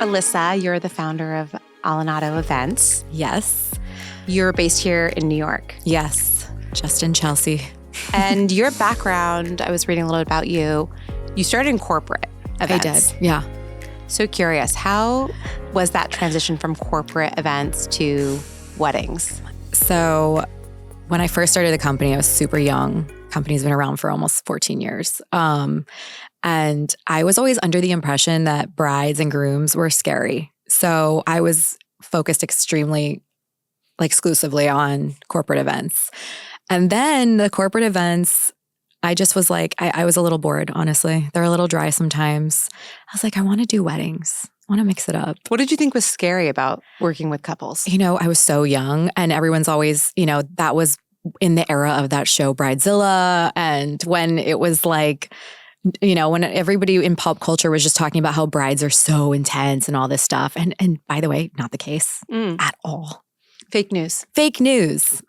Alyssa, you're the founder of Alinato events. Yes. You're based here in New York. Yes. Just in Chelsea. And your background, I was reading a little bit about you. You started in corporate events. I did, yeah. So curious, how was that transition from corporate events to weddings? So when I first started the company, I was super young. Company's been around for almost 14 years. And I was always under the impression that brides and grooms were scary. So I was focused exclusively on corporate events. And then the corporate events, I just was like, I was a little bored, honestly. They're a little dry sometimes. I was like, I want to do weddings. I want to mix it up. What did you think was scary about working with couples? I was so young and everyone's always, that was in the era of that show Bridezilla. And when it was like, when everybody in pop culture was just talking about how brides are so intense and all this stuff. And by the way, not the case at all. Fake news. Fake news.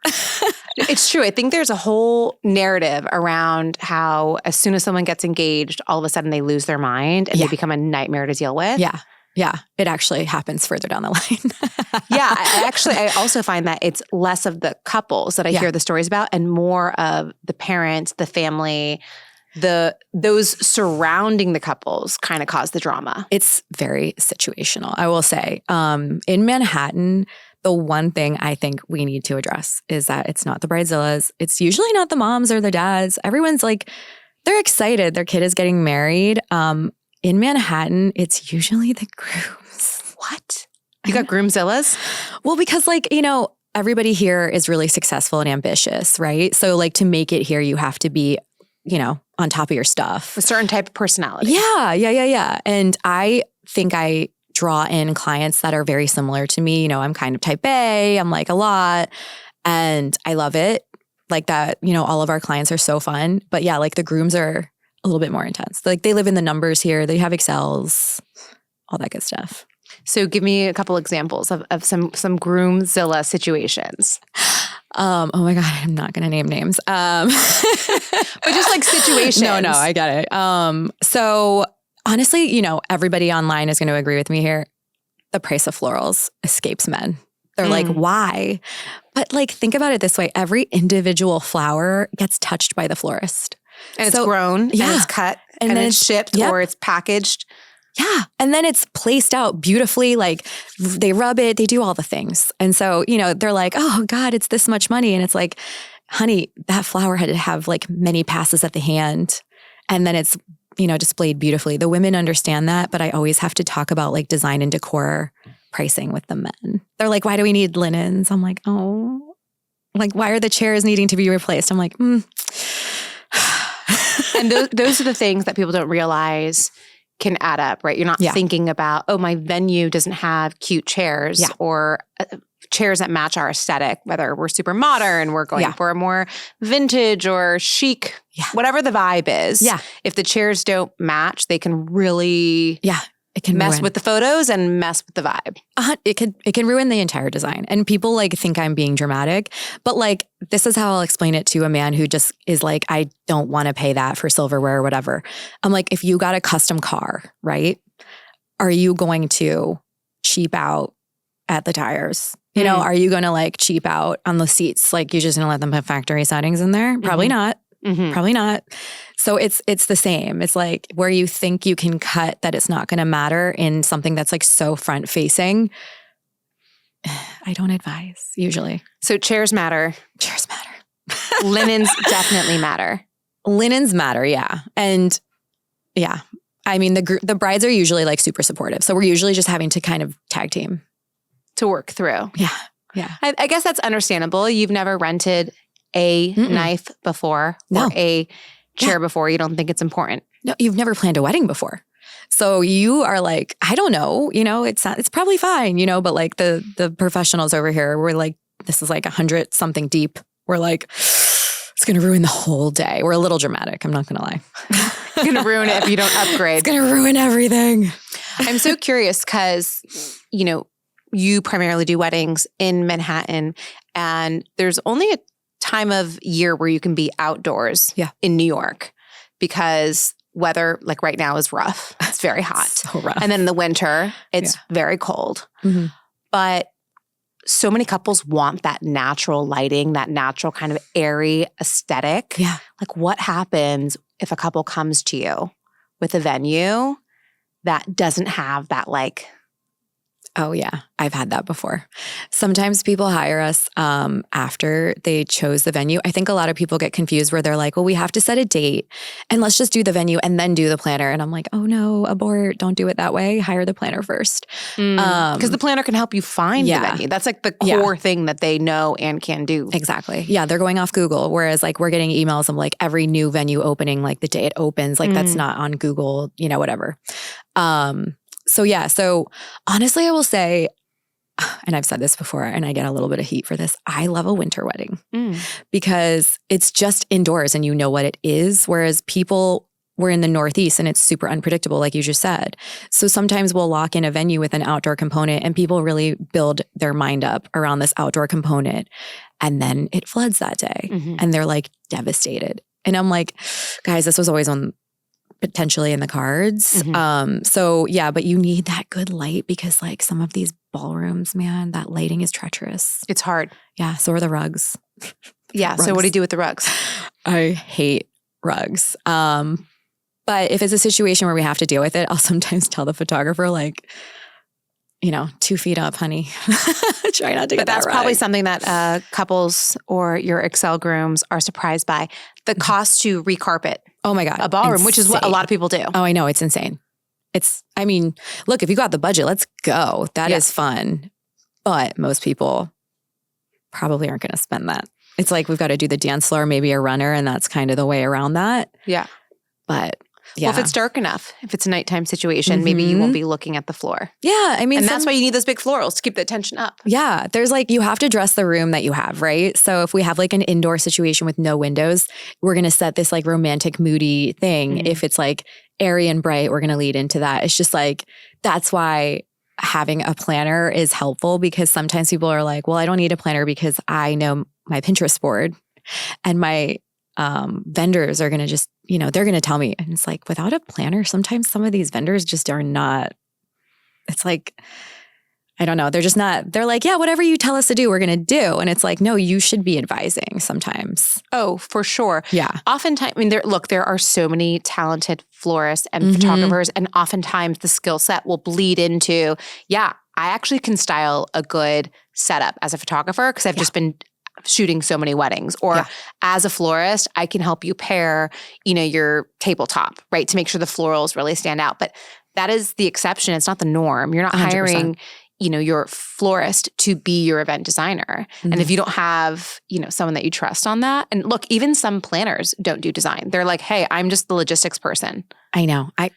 It's true. I think there's a whole narrative around how as soon as someone gets engaged, all of a sudden they lose their mind and they become a nightmare to deal with. Yeah. Yeah. It actually happens further down the line. Yeah. I also find that it's less of the couples that I hear the stories about and more of the parents, the family, those surrounding the couples kind of cause the drama. It's very situational, I will say. In Manhattan, the one thing I think we need to address is that it's not the Bridezillas. It's usually not the moms or the dads. Everyone's like, they're excited. Their kid is getting married. In Manhattan, it's usually the grooms. What? You got Groomzillas? Well, because everybody here is really successful and ambitious, right? So to make it here, you have to be, on top of your stuff. A certain type of personality. Yeah. And I think I draw in clients that are very similar to me. I'm kind of type A. I'm like a lot. And I love it. Like that, all of our clients are so fun. But yeah, the grooms are a little bit more intense. They live in the numbers here. They have Excels, all that good stuff. So give me a couple examples of some Groomzilla situations. Oh my God, I'm not going to name names. But just situations. No, I get it. So honestly, everybody online is going to agree with me here. The price of florals escapes men. They're like, why? But think about it this way. Every individual flower gets touched by the florist. And it's grown, and it's cut, and then it's shipped or it's packaged. Yeah. And then it's placed out beautifully. They rub it, they do all the things. And so, they're like, oh God, it's this much money. And it's like, honey, that flower had to have many passes at the hand. And then it's, displayed beautifully. The women understand that, but I always have to talk about design and decor pricing with the men. They're like, why do we need linens? I'm like, oh, why are the chairs needing to be replaced? I'm like, And those are the things that people don't realize can add up, right? You're not thinking about, oh, my venue doesn't have cute chairs or chairs that match our aesthetic, whether we're super modern, we're going for a more vintage or chic, whatever the vibe is. Yeah. If the chairs don't match, they can really it can mess ruin. with the photos and mess with the vibe. It can ruin the entire design. And people think I'm being dramatic, but this is how I'll explain it to a man who just is I don't want to pay that for silverware or whatever. I'm like, if you got a custom car, right? Are you going to cheap out at the tires? Are you going to cheap out on the seats? You're just going to let them put factory settings in there? Probably not. Probably not. So it's the same. It's where you think you can cut that it's not going to matter in something that's so front facing. I don't advise usually. So chairs matter. Chairs matter. Linens definitely matter. Linens matter. Yeah. And yeah, I mean, the brides are usually super supportive. So we're usually just having to kind of tag team. To work through. Yeah. Yeah. I guess that's understandable. You've never rented a knife before or a chair before. You don't think it's important. No, you've never planned a wedding before. So you are I don't know, it's probably fine, but the professionals over here, we're this is 100 something deep. We're it's going to ruin the whole day. We're a little dramatic. I'm not going to lie. It's going to ruin it if you don't upgrade. It's going to ruin everything. I'm so curious because, you primarily do weddings in Manhattan and there's only a time of year where you can be outdoors in New York because weather like right now is rough. It's very hot. So rough. And then in the winter, it's very cold. Mm-hmm. But so many couples want that natural lighting, that natural kind of airy aesthetic. Yeah. Like what happens if a couple comes to you with a venue that doesn't have that like... Oh yeah, I've had that before. Sometimes people hire us after they chose the venue. I think a lot of people get confused where they're like, well, we have to set a date and let's just do the venue and then do the planner. And I'm like, oh no, abort, don't do it that way. Hire the planner first. Because the planner can help you find the venue. That's like the core thing that they know and can do. Exactly. Yeah, they're going off Google. Whereas like we're getting emails of like every new venue opening, like the day it opens, like that's not on Google, whatever. So honestly, I will say, and I've said this before and I get a little bit of heat for this, I love a winter wedding because it's just indoors and you know what it is. Whereas we're in the Northeast and it's super unpredictable, like you just said. So sometimes we'll lock in a venue with an outdoor component and people really build their mind up around this outdoor component. And then it floods that day and they're like devastated. And I'm like, guys, this was always potentially in the cards. But you need that good light because like some of these ballrooms, man, that lighting is treacherous. It's hard. Yeah. So are the rugs. Yeah. So what do you do with the rugs? I hate rugs. But if it's a situation where we have to deal with it, I'll sometimes tell the photographer like, 2 feet up, honey. Try not to get that. But that's probably something that couples or your Excel grooms are surprised by. The cost to recarpet. Oh my God. A ballroom, which is what a lot of people do. Oh, I know. It's insane. Look, if you got the budget, let's go. That is fun. But most people probably aren't going to spend that. It's like we've got to do the dance floor, maybe a runner, and that's kind of the way around that. Yeah. But well, if it's dark enough, if it's a nighttime situation, maybe you won't be looking at the floor. Yeah. And that's why you need those big florals to keep the attention up. Yeah. There's like, you have to dress the room that you have, right? So if we have like an indoor situation with no windows, we're going to set this like romantic, moody thing. If it's like airy and bright, we're going to lead into that. It's just like, that's why having a planner is helpful because sometimes people are like, well, I don't need a planner because I know my Pinterest board and my vendors are going to just, they're going to tell me. And it's like, without a planner, sometimes some of these vendors just are not, it's like, I don't know. They're just not, they're like, yeah, whatever you tell us to do, we're going to do. And it's like, no, you should be advising sometimes. Oh, for sure. Yeah. Oftentimes, there are so many talented florists and photographers, and oftentimes the skill set will bleed into, I actually can style a good setup as a photographer because I've just been shooting so many weddings. Or as a florist, I can help you pair, your tabletop, right? To make sure the florals really stand out. But that is the exception. It's not the norm. You're not 100%. Hiring, your florist to be your event designer. And if you don't have, someone that you trust on that, and look, even some planners don't do design. They're like, hey, I'm just the logistics person. I know. I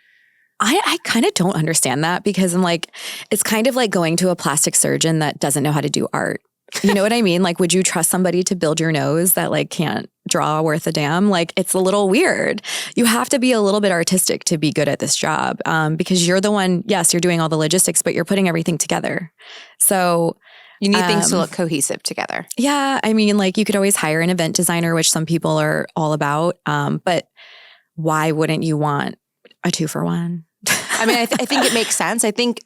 kind of don't understand that because I'm like, it's kind of like going to a plastic surgeon that doesn't know how to do art. You know what I mean? Like, would you trust somebody to build your nose that like can't draw worth a damn? Like, it's a little weird. You have to be a little bit artistic to be good at this job because you're the one, yes, you're doing all the logistics, but you're putting everything together. So you need things to look cohesive together. Yeah. Like you could always hire an event designer, which some people are all about. But why wouldn't you want a 2-for-1? I think it makes sense. I think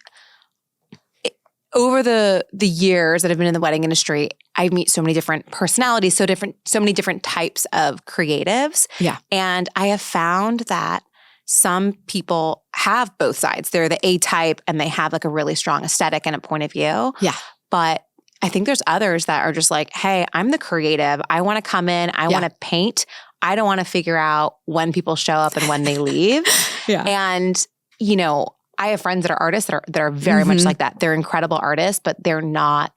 over the years that I've been in the wedding industry, I meet so many different personalities, so many different types of creatives. Yeah. And I have found that some people have both sides. They're the A type and they have like a really strong aesthetic and a point of view. Yeah. But I think there's others that are just like, hey, I'm the creative. I want to come in. I want to paint. I don't want to figure out when people show up and when they leave. And, I have friends that are artists that are very much like that. They're incredible artists, but they're not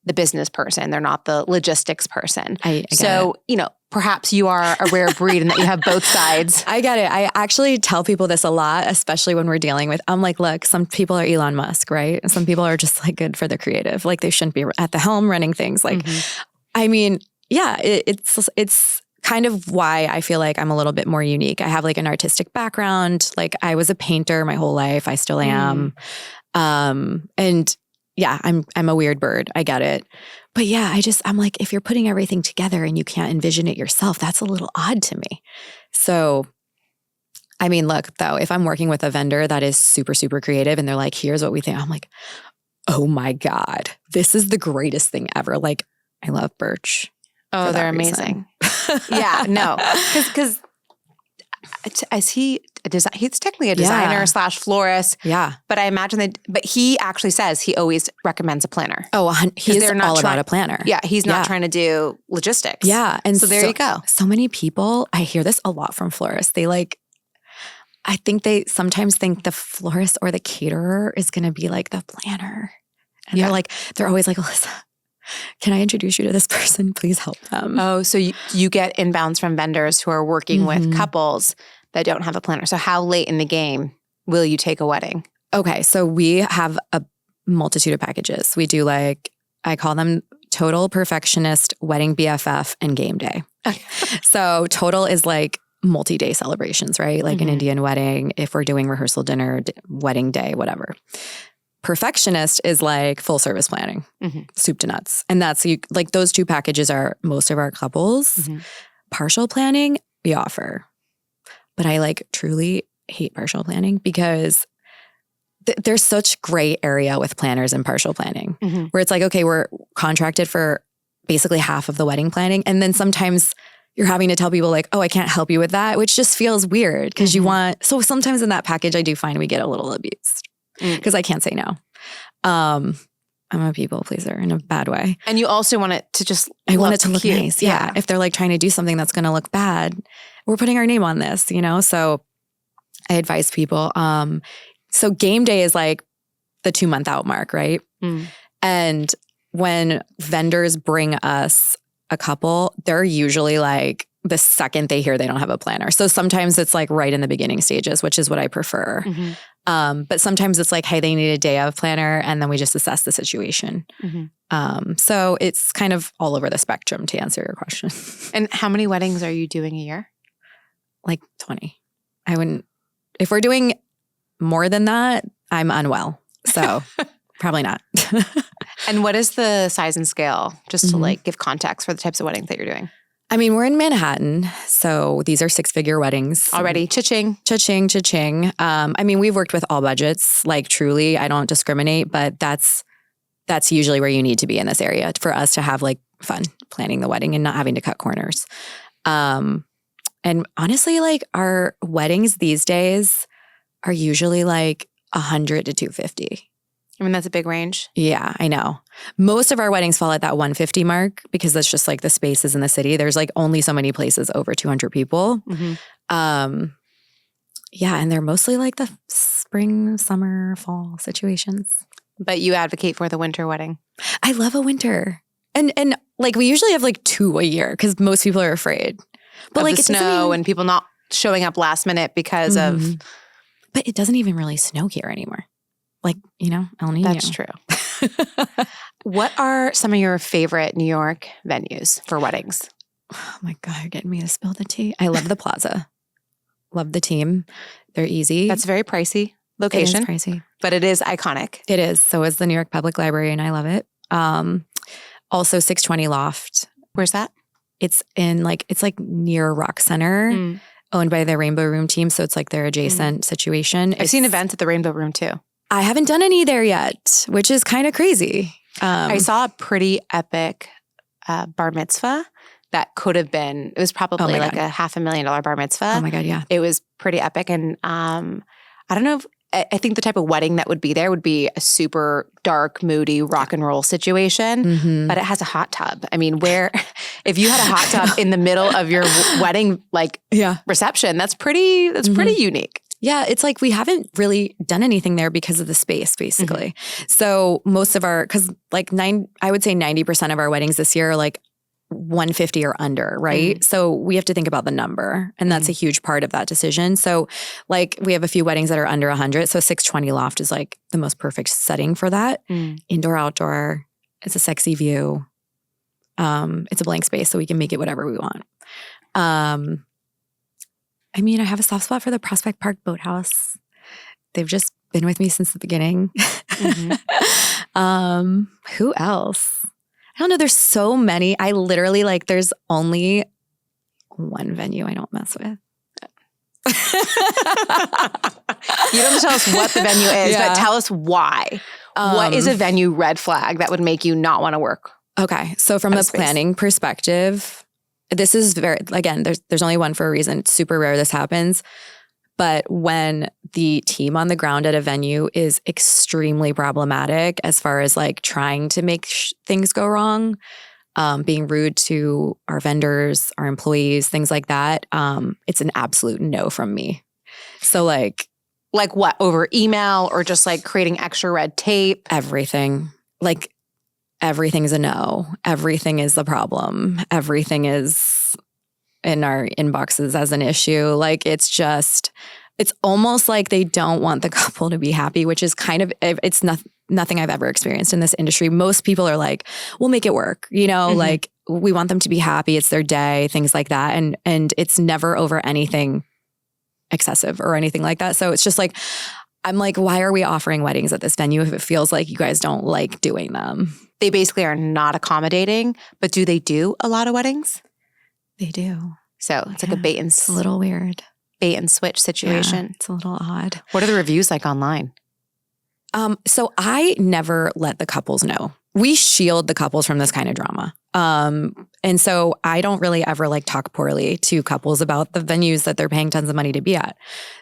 the business person. They're not the logistics person. I get it. Perhaps you are a rare breed in that you have both sides. I get it. I actually tell people this a lot, especially when we're dealing with, I'm like, look, some people are Elon Musk, right? And some people are just like good for the creative. Like they shouldn't be at the helm running things. Like, it's kind of why I feel like I'm a little bit more unique. I have like an artistic background. Like I was a painter my whole life. I still am. And yeah, I'm a weird bird. I get it. But yeah, I'm like, if you're putting everything together and you can't envision it yourself, that's a little odd to me. So I mean, look, though, if I'm working with a vendor that is super, super creative and they're like, here's what we think, I'm like, oh my God, this is the greatest thing ever. Like, I love Birch. Oh, they're amazing. Yeah, no, because is he he's technically a designer / florist. Yeah. But I imagine but he actually says he always recommends a planner. Oh, he's all about a planner. Yeah. He's not trying to do logistics. Yeah. And so there you go. So many people, I hear this a lot from florists. I think they sometimes think the florist or the caterer is going to be like the planner. And they're always like, Alyssa, can I introduce you to this person? Please help them. Oh, so you get inbounds from vendors who are working with couples that don't have a planner. So how late in the game will you take a wedding? Okay, so we have a multitude of packages. We do I call them Total, Perfectionist, Wedding BFF, and Game Day. So Total is multi-day celebrations, right? Like an Indian wedding, if we're doing rehearsal dinner, wedding day, whatever. Perfectionist is full service planning, soup to nuts. And that's those two packages are most of our couples. Partial planning, we offer. But I truly hate partial planning because there's such gray area with planners and partial planning where it's okay, we're contracted for basically half of the wedding planning. And then sometimes you're having to tell people oh, I can't help you with that, which just feels weird because you want, so sometimes in that package, I do find we get a little abused because I can't say no. I'm a people pleaser in a bad way. And you also want it to just I want it to look cute. nice. Yeah. If they're trying to do something that's going to look bad, we're putting our name on this, So I advise people. So game day is the 2-month out mark, right? And when vendors bring us a couple, they're usually the second they hear they don't have a planner. So sometimes it's right in the beginning stages, which is what I prefer. But sometimes it's hey, they need a day of planner and then we just assess the situation. So it's kind of all over the spectrum to answer your question. And how many weddings are you doing a year? 20. I wouldn't, if we're doing more than that, I'm unwell. So probably not. And what is the size and scale, just to give context for the types of weddings that you're doing? I mean, we're in Manhattan, so these are 6-figure weddings. Already, cha-ching. Cha-ching, cha-ching. I mean, we've worked with all budgets, truly, I don't discriminate, but that's usually where you need to be in this area for us to have fun planning the wedding and not having to cut corners. And honestly, our weddings these days are usually 100 to 250. I mean, that's a big range. Yeah, I know. Most of our weddings fall at that 150 mark because that's just the spaces in the city. There's only so many places over 200 people. Yeah, and they're mostly the spring, summer, fall situations. But you advocate for the winter wedding. I love a winter. And we usually have 2 a year because most people are afraid. But of the snow and people not showing up last minute because of... But it doesn't even really snow here anymore. El Nino. That's true. What are some of your favorite New York venues for weddings? Oh my God, you're getting me to spill the tea. I love the Plaza. Love the team. They're easy. That's a very pricey location. It is pricey. But it is iconic. It is. So is the New York Public Library, and I love it. Also 620 Loft. Where's that? It's in it's near Rock Center, owned by the Rainbow Room team. So it's their adjacent situation. I've seen events at the Rainbow Room too. I haven't done any there yet, which is kind of crazy. I saw a pretty epic bar mitzvah that could have been, it was probably a $500,000 bar mitzvah. Oh my God, yeah. It was pretty epic. And I don't know if, I think the type of wedding that would be there would be a super dark, moody rock and roll situation, but it has a hot tub. I mean, if you had a hot tub in the middle of your wedding reception, that's pretty unique. Yeah, it's we haven't really done anything there because of the space, basically. So most of our, because I would say 90% of our weddings this year are 150 or under, right? So we have to think about the number, and that's a huge part of that decision. So we have a few weddings that are under 100. So 620 Loft is the most perfect setting for that. Indoor, outdoor. It's a sexy view. It's a blank space, so we can make it whatever we want. I mean, I have a soft spot for the Prospect Park Boathouse. They've just been with me since the beginning. Who else? I don't know. There's so many. I literally there's only one venue I don't mess with. You don't have to tell us what the venue is, but tell us why. What is a venue red flag that would make you not want to work? Okay. So from a planning perspective, this is again, there's only one for a reason. It's super rare this happens. But when the team on the ground at a venue is extremely problematic as far as like trying to make things go wrong, being rude to our vendors, our employees, things like that, it's an absolute no from me. So like what, over email or just like creating extra red tape? Everything. Like everything's a no. Everything is the problem. Everything is in our inboxes as an issue. Like it's almost like they don't want the couple to be happy, which is kind of, it's nothing I've ever experienced in this industry. Most people are like, we'll make it work. Like we want them to be happy. It's their day, things like that. And it's never over anything excessive or anything like that. So it's just like, I'm like, why are we offering weddings at this venue if it feels like you guys don't like doing them? They basically are not accommodating, but do they do a lot of weddings? They do. So it's like a it's a little weird. Bait and switch situation. Yeah, it's a little odd. What are the reviews like online? So I never let the couples know. We shield the couples from this kind of drama. And so I don't really ever like talk poorly to couples about the venues that they're paying tons of money to be at.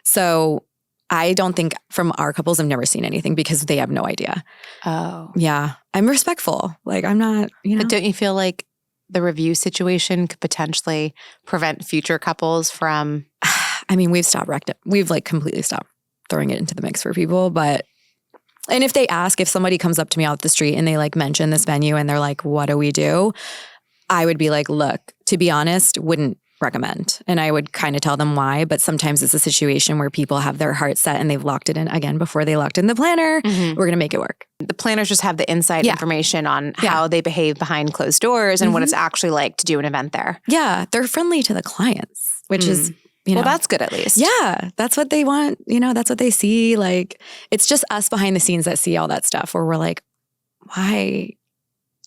So I don't think from our couples, I've never seen anything because they have no idea. Oh. Yeah. I'm respectful. Like I'm not, But don't you feel like the review situation could potentially prevent future couples from... I mean, we've like completely stopped throwing it into the mix for people, and if they ask, if somebody comes up to me out the street and they like mention this venue and they're like, what do we do? I would be like, look, to be honest, wouldn't recommend. And I would kind of tell them why, but sometimes it's a situation where people have their heart set and they've locked it in again before they locked in the planner. We're going to make it work. The planners just have the inside information on how they behave behind closed doors and what it's actually like to do an event there. Yeah. They're friendly to the clients, which is... well, that's good at least. Yeah, that's what they want. That's what they see. Like, it's just us behind the scenes that see all that stuff where we're like, why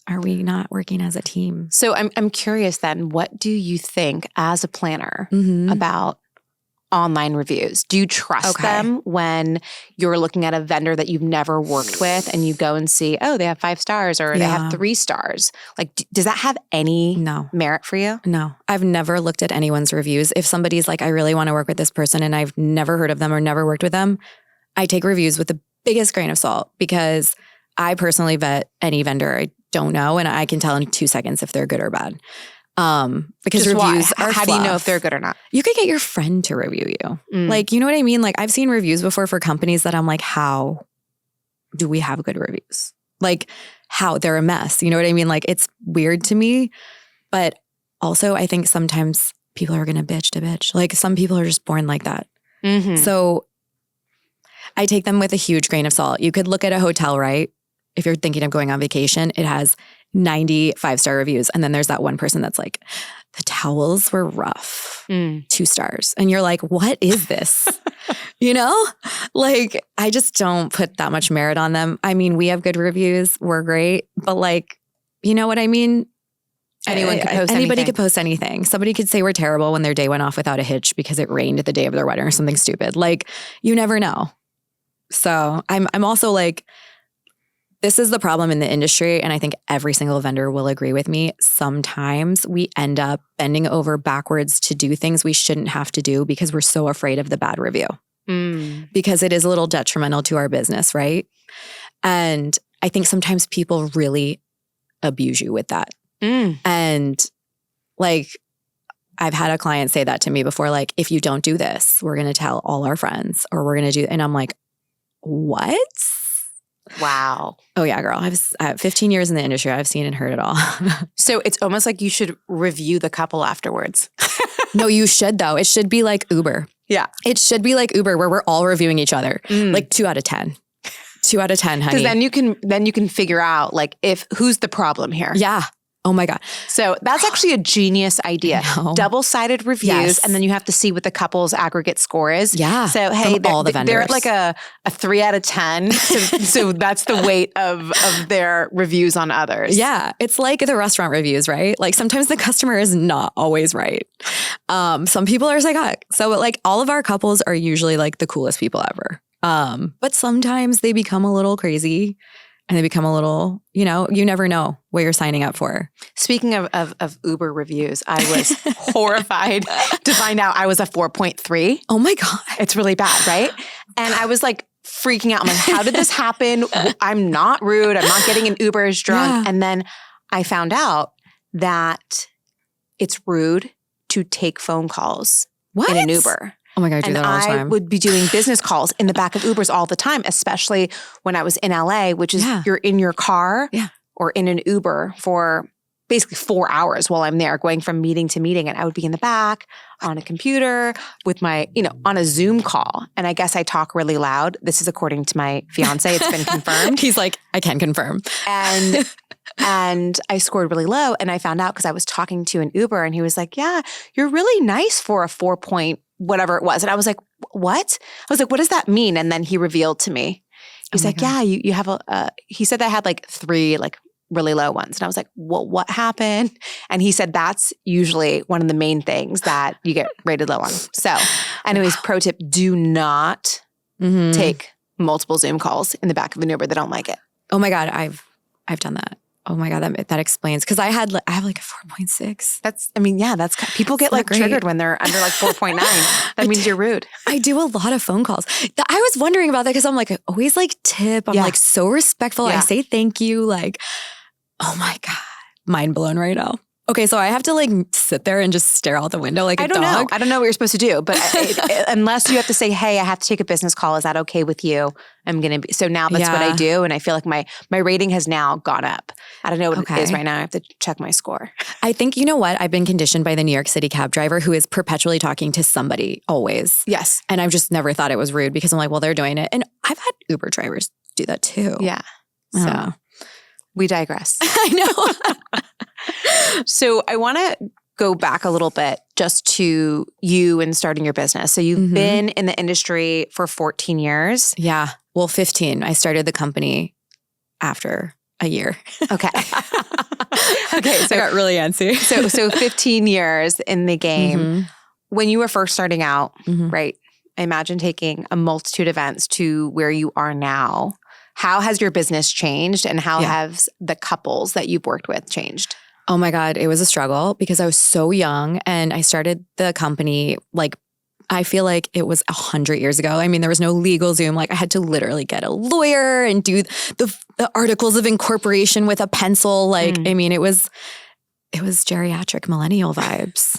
are we not working as a team? So I'm curious then, what do you think as a planner about online reviews? Do you trust them when you're looking at a vendor that you've never worked with and you go and see, oh, they have 5 stars or they have 3 stars? Like, does that have any merit for you? No. I've never looked at anyone's reviews. If somebody's like, I really want to work with this person and I've never heard of them or never worked with them, I take reviews with the biggest grain of salt because I personally vet any vendor I don't know and I can tell in 2 seconds if they're good or bad. Because just reviews are how do you know if they're good or not? You could get your friend to review you. Like, you know what I mean? Like I've seen reviews before for companies that I'm like, how do we have good reviews? Like how they're a mess. You know what I mean? Like it's weird to me, but also I think sometimes people are going to bitch. Like some people are just born like that. So I take them with a huge grain of salt. You could look at a hotel, right? If you're thinking of going on vacation, it has 90 5-star reviews. And then there's that one person that's like, the towels were rough, 2 stars. And you're like, what is this? Like, I just don't put that much merit on them. I mean, we have good reviews. We're great. But like, you know what I mean? Anybody could post anything. Somebody could say we're terrible when their day went off without a hitch because it rained at the day of their wedding or something stupid. Like, you never know. So I'm also like, this is the problem in the industry, and I think every single vendor will agree with me. Sometimes we end up bending over backwards to do things we shouldn't have to do because we're so afraid of the bad review. Because it is a little detrimental to our business, right? And I think sometimes people really abuse you with that. And like, I've had a client say that to me before, like, if you don't do this, we're going to tell all our friends or we're going to do, and I'm like, what? Wow. Oh yeah, girl. I have 15 years in the industry. I've seen and heard it all. So it's almost like you should review the couple afterwards. No, you should though. It should be like Uber. Yeah. It should be like Uber where we're all reviewing each other. Like 2 out of 10. 2 out of 10, honey. Because then you can figure out like who's the problem here. Yeah. Oh my God. So that's actually a genius idea. Double-sided reviews, yes. And then you have to see what the couple's aggregate score is. Yeah. So, hey, they're at like a 3 out of 10. So that's the weight of their reviews on others. Yeah. It's like the restaurant reviews, right? Like sometimes the customer is not always right. Some people are psychotic. So like all of our couples are usually like the coolest people ever. But sometimes they become a little crazy. And they become a little, you never know what you're signing up for. Speaking of Uber reviews, I was horrified to find out I was a 4.3. Oh my God. It's really bad, right? And I was like freaking out. I'm like, how did this happen? I'm not rude. I'm not getting an Uber as drunk. Yeah. And then I found out that it's rude to take phone calls in an Uber. Oh my God, I do that all the time. I would be doing business calls in the back of Ubers all the time, especially when I was in LA, which is you're in your car or in an Uber for basically 4 hours while I'm there going from meeting to meeting. And I would be in the back on a computer with my, on a Zoom call. And I guess I talk really loud. This is according to my fiance. It's been confirmed. He's like, I can confirm. And I scored really low. And I found out because I was talking to an Uber and he was like, yeah, you're really nice for a 4 point whatever it was. And I was like, what? I was like, what does that mean? And then he revealed to me. He's like, God. Yeah, you have he said that I had like 3 like really low ones. And I was like, well, what happened? And he said, that's usually one of the main things that you get rated low on. So anyways, pro tip, do not take multiple Zoom calls in the back of an Uber. They don't like it. Oh my God. I've done that. Oh my God, that explains. Because I have like a 4.6. That's people get like triggered when they're under like 4.9. That means you're rude. I do a lot of phone calls. I was wondering about that because I'm like, I always like tip. I'm like so respectful. I say thank you. Like, oh my God, mind blown right now. Okay, so I have to like sit there and just stare out the window like a dog? I don't know what you're supposed to do, but unless you have to say, hey, I have to take a business call. Is that okay with you? I'm going to be. So now that's what I do. And I feel like my rating has now gone up. I don't know what it is right now. I have to check my score. I think, you know what? I've been conditioned by the New York City cab driver who is perpetually talking to somebody always. Yes. And I've just never thought it was rude because I'm like, well, they're doing it. And I've had Uber drivers do that too. Yeah. So we digress. I know. So I want to go back a little bit just to you and starting your business. So you've been in the industry for 14 years. Yeah. Well, 15. I started the company after a year. Okay. Okay. So I got really antsy. So 15 years in the game. When you were first starting out, right? I imagine taking a multitude of events to where you are now. How has your business changed and how have the couples that you've worked with changed? Oh my God, it was a struggle because I was so young and I started the company like, I feel like it was 100 years ago. I mean, there was no legal Zoom. Like I had to literally get a lawyer and do the articles of incorporation with a pencil. Like, I mean, it was geriatric millennial vibes.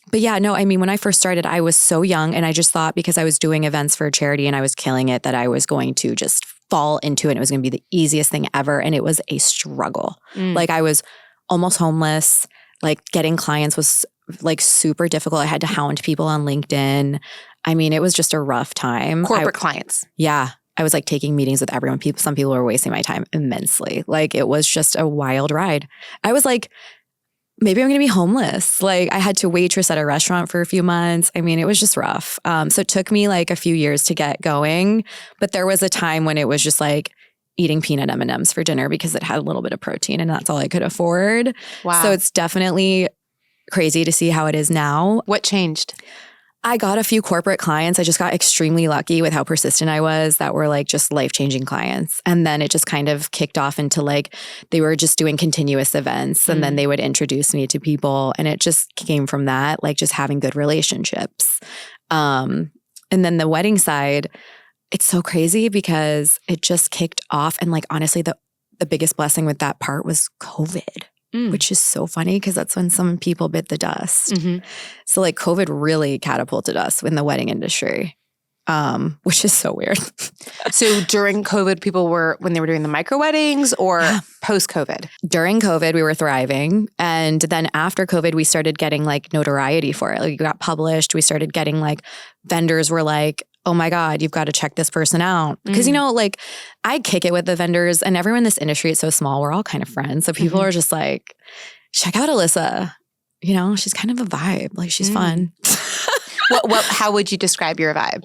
But yeah, no, I mean, when I first started, I was so young and I just thought because I was doing events for a charity and I was killing it that I was going to just fall into it. And it was going to be the easiest thing ever. And it was a struggle. Like I was almost homeless. Like getting clients was like super difficult. I had to hound people on LinkedIn. I mean, it was just a rough time. Corporate clients. Yeah. I was like taking meetings with everyone. Some people were wasting my time immensely. Like it was just a wild ride. I was like, maybe I'm going to be homeless. Like I had to waitress at a restaurant for a few months. I mean, it was just rough. So it took me like a few years to get going. But there was a time when it was just like eating peanut M&Ms for dinner because it had a little bit of protein and that's all I could afford. Wow. So it's definitely crazy to see how it is now. What changed? I got a few corporate clients. I just got extremely lucky with how persistent I was that were like just life-changing clients. And then it just kind of kicked off into like, they were just doing continuous events and then they would introduce me to people. And it just came from that, like just having good relationships. And then the wedding side, it's so crazy because it just kicked off. And like, honestly, the biggest blessing with that part was COVID. Which is so funny because that's when some people bit the dust. So like COVID really catapulted us in the wedding industry, which is so weird. So during COVID, people when they were doing the micro weddings or post-COVID? During COVID, we were thriving. And then after COVID, we started getting like notoriety for it. Like we got published. We started getting like vendors were like, oh my God, you've got to check this person out. Because, you know, like I kick it with the vendors and everyone in this industry, it's so small. We're all kind of friends. So people are just like, check out Alyssa. You know, she's kind of a vibe. Like she's fun. How would you describe your vibe?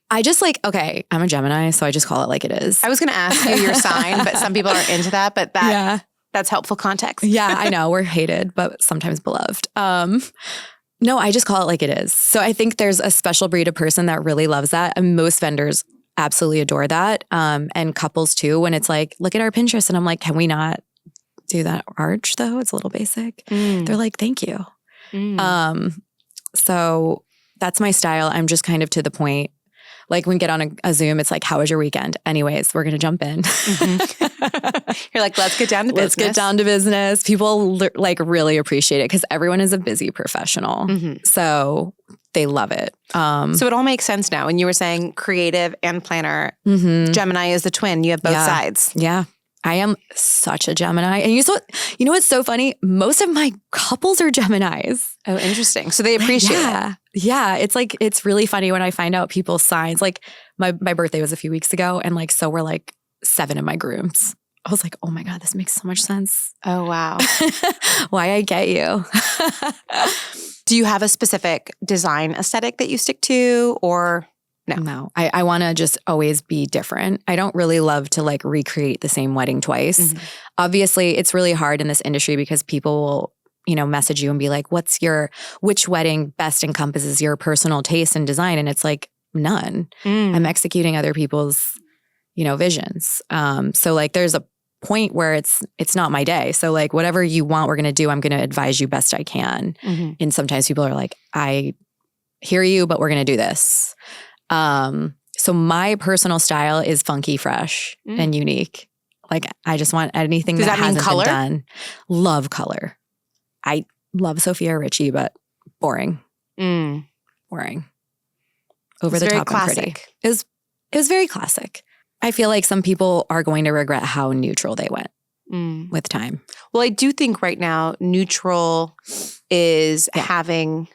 I just like, okay, I'm a Gemini, so I just call it like it is. I was going to ask you your sign, but some people aren't into that, but that's helpful context. Yeah, I know. We're hated, but sometimes beloved. No, I just call it like it is. So I think there's a special breed of person that really loves that. And most vendors absolutely adore that. And couples too, when it's like, look at our Pinterest. And I'm like, can we not do that arch though? It's a little basic. They're like, thank you. So that's my style. I'm just kind of to the point. Like when we get on a Zoom, it's like, how was your weekend? Anyways, we're going to jump in. You're like, let's get down to business. Let's get down to business. People like really appreciate it because everyone is a busy professional. So they love it. So it all makes sense now. When you were saying creative and planner, Gemini is the twin. You have both sides. Yeah. I am such a Gemini. And you know what's so funny? Most of my couples are Geminis. Oh, interesting. So they appreciate it. Yeah. It's like, it's really funny when I find out people's signs. Like my birthday was a few weeks ago and like, so were like 7 of my grooms. I was like, oh my God, this makes so much sense. Oh, wow. Why I get you. Do you have a specific design aesthetic that you stick to or... No, I want to just always be different. I don't really love to like recreate the same wedding twice. Obviously, it's really hard in this industry because people will, you know, message you and be like, which wedding best encompasses your personal taste and design? And it's like, none. I'm executing other people's, you know, visions. So like there's a point where it's not my day. So like whatever you want, we're going to do, I'm going to advise you best I can. And sometimes people are like, I hear you, but we're going to do this. So my personal style is funky, fresh, and unique. Like I just want anything that hasn't been done. Love color. I love Sophia Richie, but boring. Boring. Over the top and pretty. It was very classic. I feel like some people are going to regret how neutral they went with time. Well, I do think right now neutral is having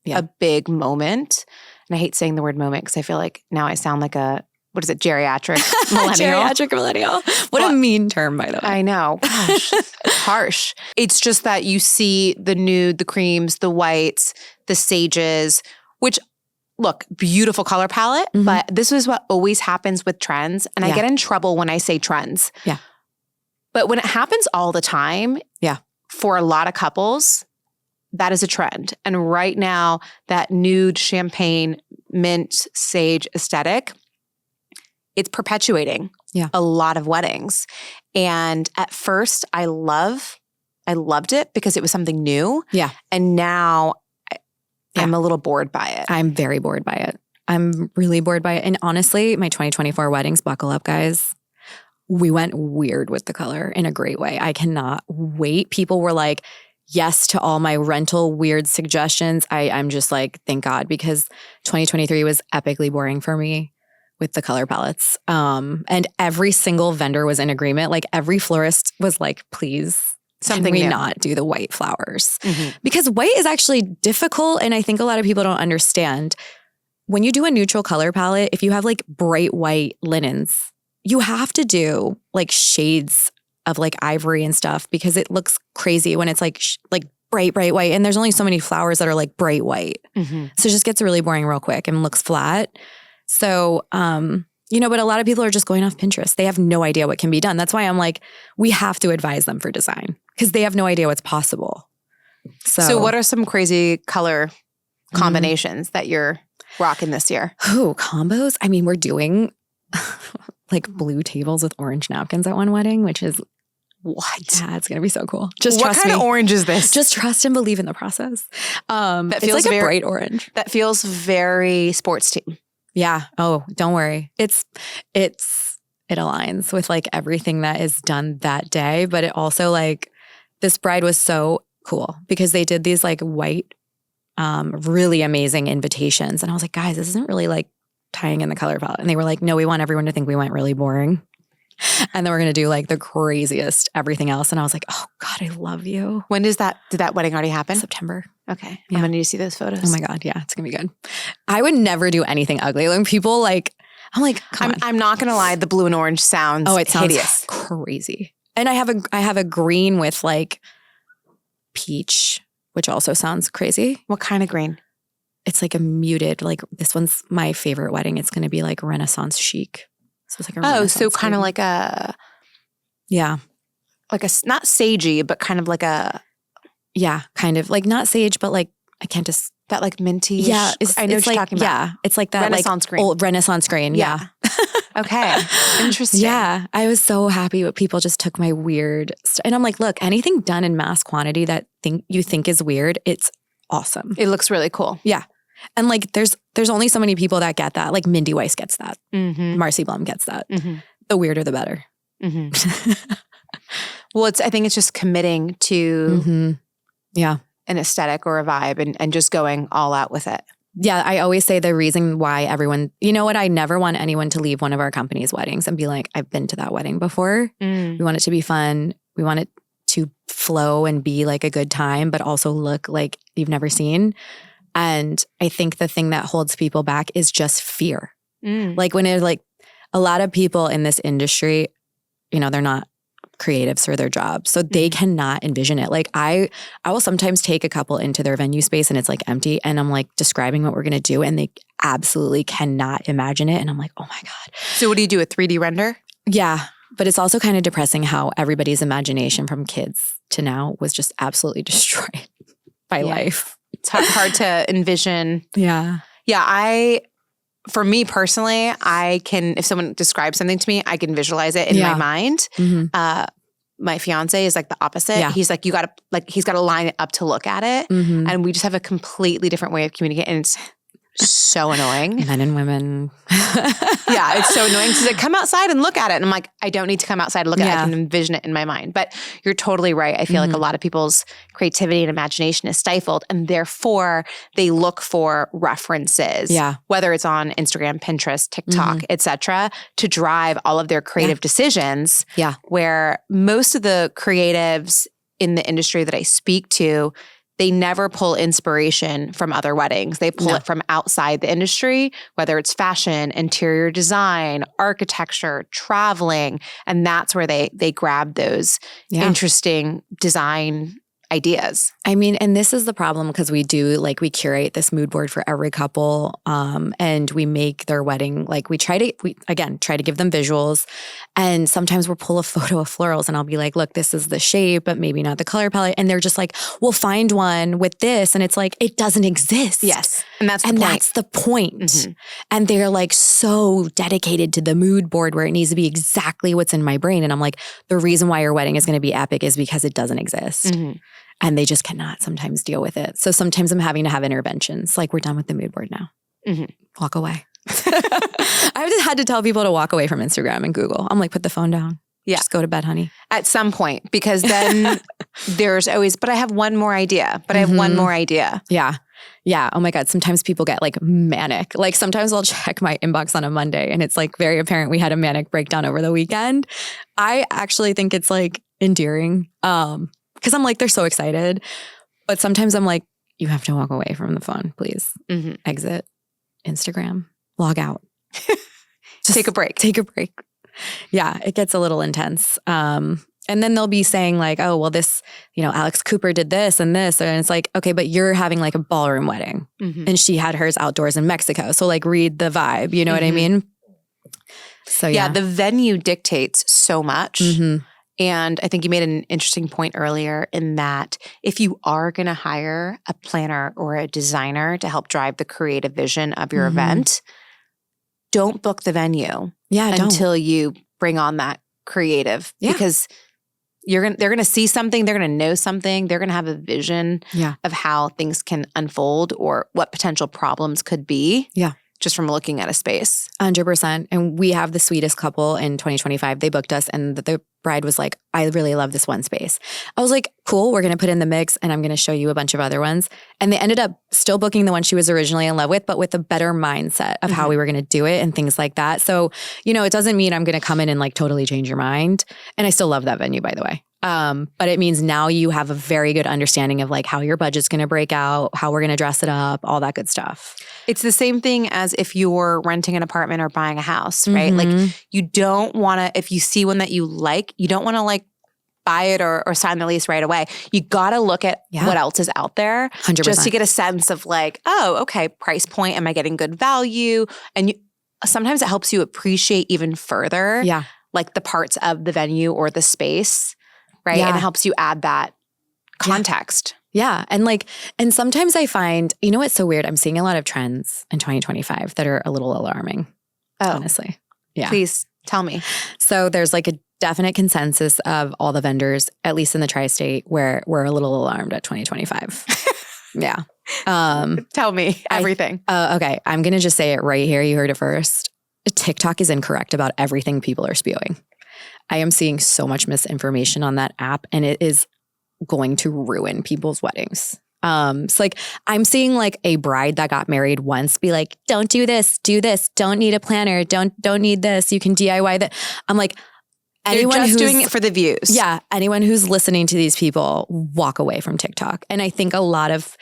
a big moment. And I hate saying the word moment because I feel like now I sound like geriatric millennial. Geriatric millennial. What a mean term, by the way. I know. Gosh, harsh. It's just that you see the nude, the creams, the whites, the sages, which look, beautiful color palette, but this is what always happens with trends. And I get in trouble when I say trends. Yeah. But when it happens all the time, for a lot of couples, that is a trend. And right now, that nude, champagne, mint, sage aesthetic, it's perpetuating a lot of weddings. And at first, I loved it because it was something new. Yeah. And now I'm a little bored by it. I'm very bored by it. I'm really bored by it. And honestly, my 2024 weddings, buckle up, guys. We went weird with the color in a great way. I cannot wait. People were like, yes to all my rental weird suggestions. I'm just like, thank God, because 2023 was epically boring for me with the color palettes. And every single vendor was in agreement. Like every florist was like, please, can we not do the white flowers? Because white is actually difficult. And I think a lot of people don't understand. When you do a neutral color palette, if you have like bright white linens, you have to do like shades of like ivory and stuff because it looks crazy when it's like bright white. And there's only so many flowers that are like bright white. So it just gets really boring real quick and looks flat. So, you know, but a lot of people are just going off Pinterest. They have no idea what can be done. That's why I'm like, we have to advise them for design because they have no idea what's possible. So what are some crazy color combinations that you're rocking this year? Oh, combos? I mean, we're doing like blue tables with orange napkins at one wedding, which is what? Yeah, it's going to be so cool. Just what kind of orange is this? Just trust and believe in the process. That feels like a bright orange. That feels very sports team. Yeah. Oh, don't worry. It aligns with like everything that is done that day. But it also like this bride was so cool because they did these like white, really amazing invitations. And I was like, guys, this isn't really like tying in the color palette. And they were like, no, we want everyone to think we went really boring. And then we're going to do like the craziest everything else. And I was like, oh God, I love you. When did that wedding already happen? September. Okay. Yeah. I'm going to need to see those photos. Oh my God. Yeah. It's going to be good. I would never do anything ugly. When people like, I'm like, I'm not going to lie. The blue and orange sounds hideous. Crazy. And I have a green with like peach, which also sounds crazy. What kind of green? It's like a muted, like this one's my favorite wedding. It's going to be like Renaissance chic. So it's like a so kind of like a, like a, not sagey, but kind of like a, kind of like not sage, but like I can't just that like minty. Yeah, I know what you're talking about. Yeah, it's like that Renaissance like green. Old Renaissance green. Yeah. Okay. Interesting. Yeah, I was so happy, but people just took my weird, and I'm like, look, anything done in mass quantity that you think is weird, it's awesome. It looks really cool. Yeah. And like, there's only so many people that get that. Like Mindy Weiss gets that. Mm-hmm. Marcy Blum gets that. Mm-hmm. The weirder, the better. Mm-hmm. Well, I think it's just committing to an aesthetic or a vibe and just going all out with it. Yeah, I always say the reason why everyone, you know what? I never want anyone to leave one of our company's weddings and be like, I've been to that wedding before. We want it to be fun. We want it to flow and be like a good time, but also look like you've never seen. And I think the thing that holds people back is just fear. Like when it's like a lot of people in this industry, you know, they're not creatives for their job. So they cannot envision it. Like I will sometimes take a couple into their venue space and it's like empty and I'm like describing what we're going to do and they absolutely cannot imagine it. And I'm like, oh my God. So what do you do, a 3D render? Yeah. But it's also kind of depressing how everybody's imagination from kids to now was just absolutely destroyed by life. It's hard to envision. Yeah. Yeah. For me personally, I can, if someone describes something to me, I can visualize it in my mind. My fiance is like the opposite. Yeah. He's like, he's got to line it up to look at it. And we just have a completely different way of communicating. And it's so annoying. Men and women. Yeah, it's so annoying. She's like, come outside and look at it. And I'm like, I don't need to come outside and look at it. I can envision it in my mind. But you're totally right. I feel like a lot of people's creativity and imagination is stifled. And therefore, they look for references, whether it's on Instagram, Pinterest, TikTok, etc., to drive all of their creative decisions. Yeah. Where most of the creatives in the industry that I speak to, they never pull inspiration from other weddings. They pull it from outside the industry, whether it's fashion, interior design, architecture, traveling. And that's where they grab those interesting design ideas. I mean, and this is the problem because we curate this mood board for every couple and we make their wedding, like we try to give them visuals. And sometimes we'll pull a photo of florals and I'll be like, look, this is the shape, but maybe not the color palette. And they're just like, we'll find one with this. And it's like, it doesn't exist. Yes. And that's the point. And they're like so dedicated to the mood board where it needs to be exactly what's in my brain. And I'm like, the reason why your wedding is going to be epic is because it doesn't exist. And they just cannot sometimes deal with it. So sometimes I'm having to have interventions. Like, we're done with the mood board now. Walk away. I've just had to tell people to walk away from Instagram and Google. I'm like, put the phone down. Yeah. Just go to bed, honey. At some point, because then there's always, but I have one more idea. But I have one more idea. Yeah. Yeah. Oh my God. Sometimes people get like manic. Like sometimes I'll check my inbox on a Monday and it's like very apparent we had a manic breakdown over the weekend. I actually think it's like endearing. Because I'm like, they're so excited. But sometimes I'm like, you have to walk away from the phone, please. Exit Instagram, log out. Take a break. Take a break. Yeah, it gets a little intense. And then they'll be saying like, oh, well, this, Alex Cooper did this and this. And it's like, okay, but you're having like a ballroom wedding. And she had hers outdoors in Mexico. So like read the vibe, you know what I mean? So yeah, the venue dictates so much. And I think you made an interesting point earlier in that if you are going to hire a planner or a designer to help drive the creative vision of your event, don't book the venue until you bring on that creative. Because they're going to see something, they're going to know something, they're going to have a vision of how things can unfold or what potential problems could be. just from looking at a space. 100%. And we have the sweetest couple in 2025. They booked us and the bride was like, I really love this one space. I was like, cool, we're going to put in the mix and I'm going to show you a bunch of other ones. And they ended up still booking the one she was originally in love with, but with a better mindset of how we were going to do it and things like that. So, it doesn't mean I'm going to come in and like totally change your mind. And I still love that venue, by the way. But it means now you have a very good understanding of like how your budget's going to break out, how we're going to dress it up, all that good stuff. It's the same thing as if you're renting an apartment or buying a house, right? Like you don't want to, if you see one that you like, you don't want to like buy it or sign the lease right away. You got to look at what else is out there 100%. Just to get a sense of like, oh, okay, price point. Am I getting good value? And sometimes it helps you appreciate even further, like the parts of the venue or the space, right? And it helps you add that context. Yeah. And sometimes I find, what's so weird? I'm seeing a lot of trends in 2025 that are a little alarming, honestly. Yeah. Please tell me. So there's like a definite consensus of all the vendors, at least in the tri-state, where we're a little alarmed at 2025. Yeah. Tell me everything. Okay. I'm going to just say it right here. You heard it first. TikTok is incorrect about everything people are spewing. I am seeing so much misinformation on that app and it is going to ruin people's weddings. It's like I'm seeing like a bride that got married once be like, don't do this, don't need a planner, don't need this, you can DIY that. I'm like, anyone who's who's doing it for the views. Yeah, anyone who's listening to these people, walk away from TikTok. And I think a lot of,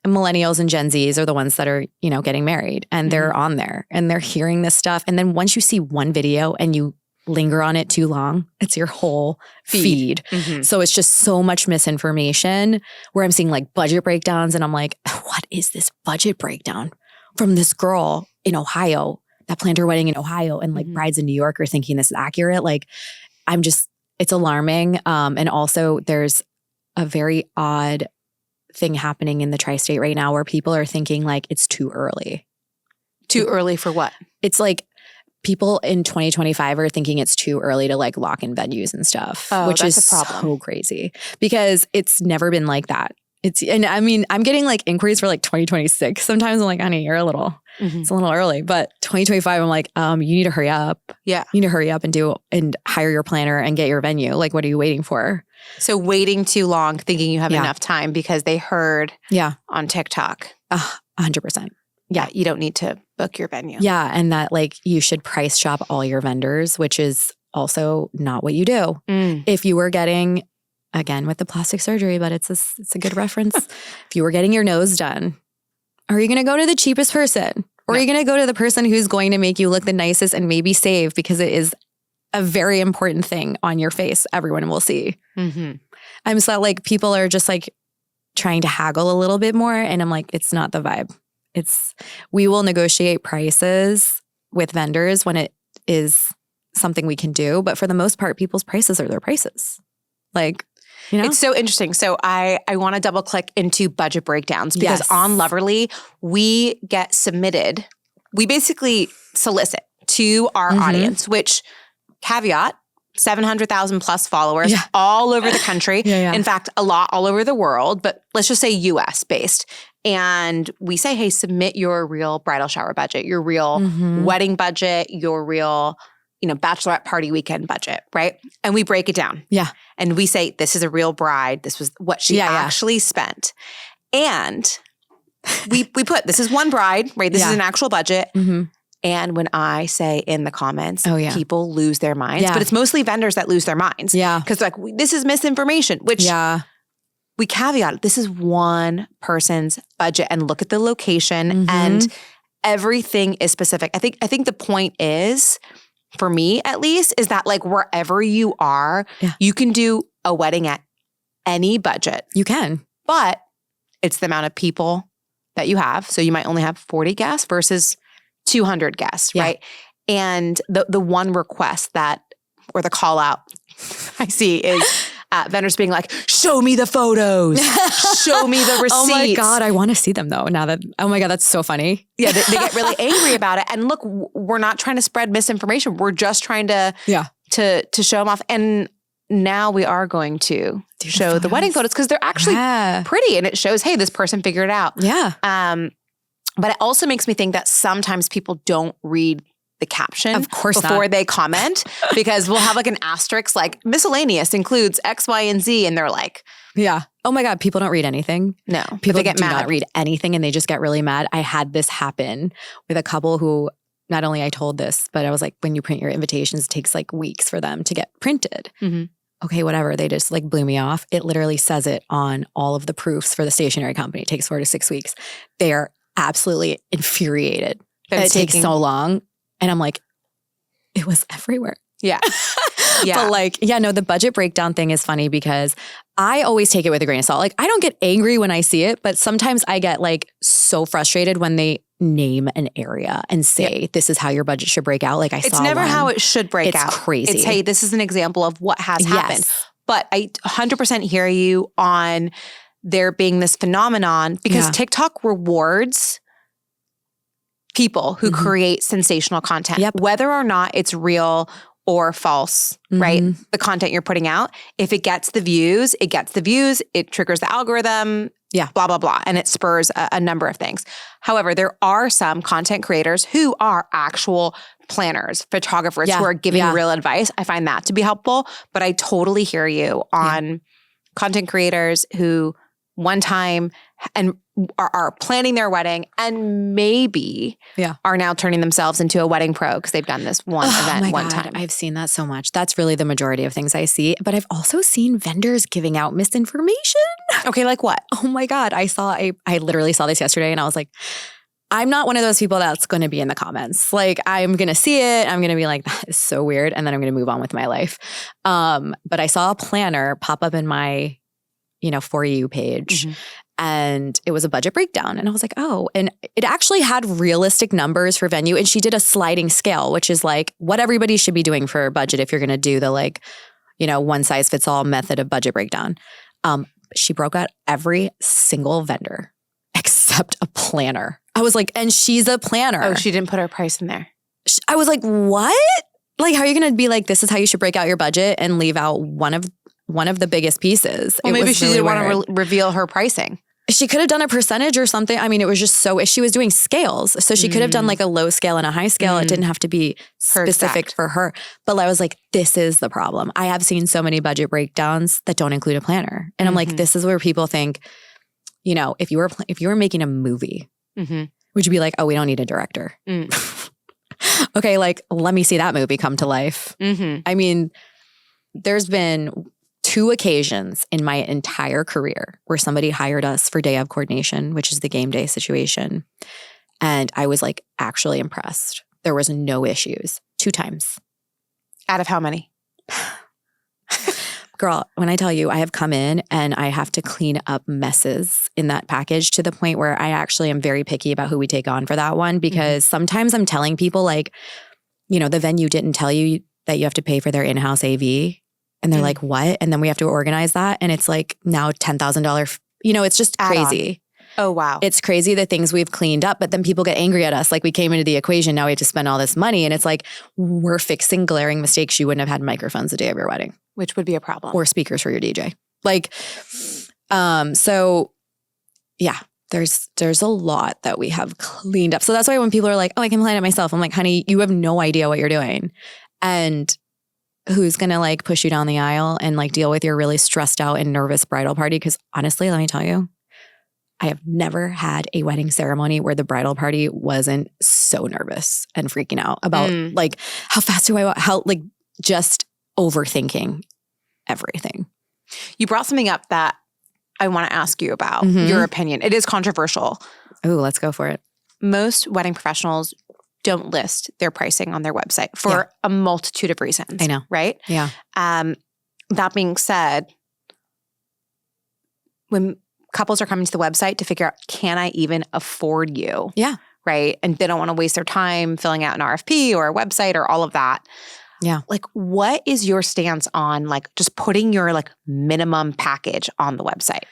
millennials and Gen Zs are the ones that are, getting married and they're on there and they're hearing this stuff. And then once you see one video and you linger on it too long, it's your whole feed. So it's just so much misinformation where I'm seeing like budget breakdowns and I'm like, what is this budget breakdown from this girl in Ohio that planned her wedding in Ohio and like brides in New York are thinking this is accurate? Like it's alarming. And also there's a very odd thing happening in the tri-state right now where people are thinking like it's too early. Too early for what? It's like people in 2025 are thinking it's too early to like lock in venues and stuff, which is a problem. So crazy because it's never been like that. And I mean, I'm getting like inquiries for like 2026. Sometimes I'm like, honey, you're it's a little early, but 2025, I'm like, you need to hurry up. Yeah. You need to hurry up and hire your planner and get your venue. Like, what are you waiting for? So waiting too long, thinking you have enough time because they heard on TikTok. 100%. Yeah. You don't need to book your venue. Yeah. And that like you should price shop all your vendors, which is also not what you do. If you were getting, again, with the plastic surgery, but it's a good reference. If you were getting your nose done, are you going to go to the cheapest person? Or are you going to go to the person who's going to make you look the nicest and maybe save because it is a very important thing on your face everyone will see. I'm so like people are just like trying to haggle a little bit more and I'm like, it's not the vibe. We will negotiate prices with vendors when it is something we can do. But for the most part, people's prices are their prices. Like, It's so interesting. So I want to double click into budget breakdowns because on Loverly, we get submitted. We basically solicit to our audience, which caveat, 700,000 plus followers all over the country. In fact, a lot all over the world, but let's just say US based. And we say, hey, submit your real bridal shower budget, your real wedding budget, your real bachelorette party weekend budget, right? And we break it down. Yeah. And we say, this is a real bride. This was what she actually spent. And we put, this is one bride, right? This is an actual budget. And when I say in the comments, people lose their minds. But it's mostly vendors that lose their minds. Because like, this is misinformation, which we caveat, this is one person's budget and look at the location and everything is specific. I think the point is, for me at least, is that like wherever you are, you can do a wedding at any budget. You can. But it's the amount of people that you have. So you might only have 40 guests versus 200 guests, right? And the one request or the call out I see is vendors being like, show me the photos, show me the receipts. Oh my God, I want to see them though. Now that, oh my God, that's so funny. Yeah, they get really angry about it. And look, we're not trying to spread misinformation. We're just trying to show them off. And now we are going to show the wedding photos because they're actually pretty and it shows, hey, this person figured it out. Yeah. But it also makes me think that sometimes people don't read the caption of course before not. they comment, because we'll have like an asterisk like miscellaneous includes X, Y, and Z. And they're like, yeah. Oh my God, people don't read anything. no, People get do mad. not read anything and they just get really mad. I had this happen with a couple who, not only I told this, but I was like, when you print your invitations, it takes like weeks for them to get printed. Mm-hmm. Okay, whatever. They just like blew me off. It literally says it on all of the proofs for the stationery company. It takes 4 to 6 weeks. They are absolutely infuriated that it takes so long. And I'm like, it was everywhere. Yeah. Yeah. But like, yeah, no, the budget breakdown thing is funny because I always take it with a grain of salt. Like, I don't get angry when I see it, but sometimes I get like so frustrated when they name an area and say, this is how your budget should break out. Like it's never how it should break out. It's crazy. It's, hey, this is an example of what has happened. But I 100% hear you on there being this phenomenon because TikTok rewards people who create sensational content, whether or not it's real or false, right? The content you're putting out. If it gets the views, it triggers the algorithm, blah, blah, blah. And it spurs a number of things. However, there are some content creators who are actual planners, photographers who are giving real advice. I find that to be helpful, but I totally hear you on content creators who one time and are planning their wedding and maybe are now turning themselves into a wedding pro because they've done this one event one time. I've seen that so much. That's really the majority of things I see. But I've also seen vendors giving out misinformation. Okay, like what? Oh my God. I literally saw this yesterday and I was like, I'm not one of those people that's going to be in the comments. Like, I'm going to see it. I'm going to be like, that is so weird. And then I'm going to move on with my life. But I saw a planner pop up in my, For You page. And it was a budget breakdown. And I was like, oh, and it actually had realistic numbers for venue. And she did a sliding scale, which is like what everybody should be doing for a budget if you're going to do the one size fits all method of budget breakdown. She broke out every single vendor except a planner. I was like, and she's a planner. Oh, she didn't put her price in there. I was like, what? Like, how are you going to be like, this is how you should break out your budget and leave out one of the biggest pieces? Well, maybe she didn't want to reveal her pricing. She could have done a percentage or something. I mean, it was just she was doing scales. So she could have done like a low scale and a high scale. It didn't have to be specific for her. But I was like, this is the problem. I have seen so many budget breakdowns that don't include a planner. And I'm like, this is where people think, if you were making a movie, would you be like, oh, we don't need a director? Okay, like, let me see that movie come to life. I mean, there's been 2 occasions in my entire career where somebody hired us for day of coordination, which is the game day situation. And I was like actually impressed. There was no issues 2 times. Out of how many? Girl, when I tell you, I have come in and I have to clean up messes in that package to the point where I actually am very picky about who we take on for that one, because sometimes I'm telling people like, the venue didn't tell you that you have to pay for their in-house AV. And they're like, what? And then we have to organize that. And it's like now $10,000. It's just crazy. Oh, wow. It's crazy the things we've cleaned up, but then people get angry at us. Like, we came into the equation. Now we have to spend all this money. And it's like, we're fixing glaring mistakes. You wouldn't have had microphones the day of your wedding. Which would be a problem. Or speakers for your DJ. Like, so yeah, there's a lot that we have cleaned up. So that's why when people are like, oh, I can plan it myself. I'm like, honey, you have no idea what you're doing. And who's going to like push you down the aisle and like deal with your really stressed out and nervous bridal party? Because honestly, let me tell you, I have never had a wedding ceremony where the bridal party wasn't so nervous and freaking out about like, how fast do I want, how like just overthinking everything. You brought something up that I want to ask you about, your opinion. It is controversial. Oh, let's go for it. Most wedding professionals don't list their pricing on their website for a multitude of reasons. I know. Right? Yeah. That being said, when couples are coming to the website to figure out, can I even afford you? Yeah. Right? And they don't want to waste their time filling out an RFP or a website or all of that. Yeah. Like, what is your stance on like just putting your like minimum package on the website?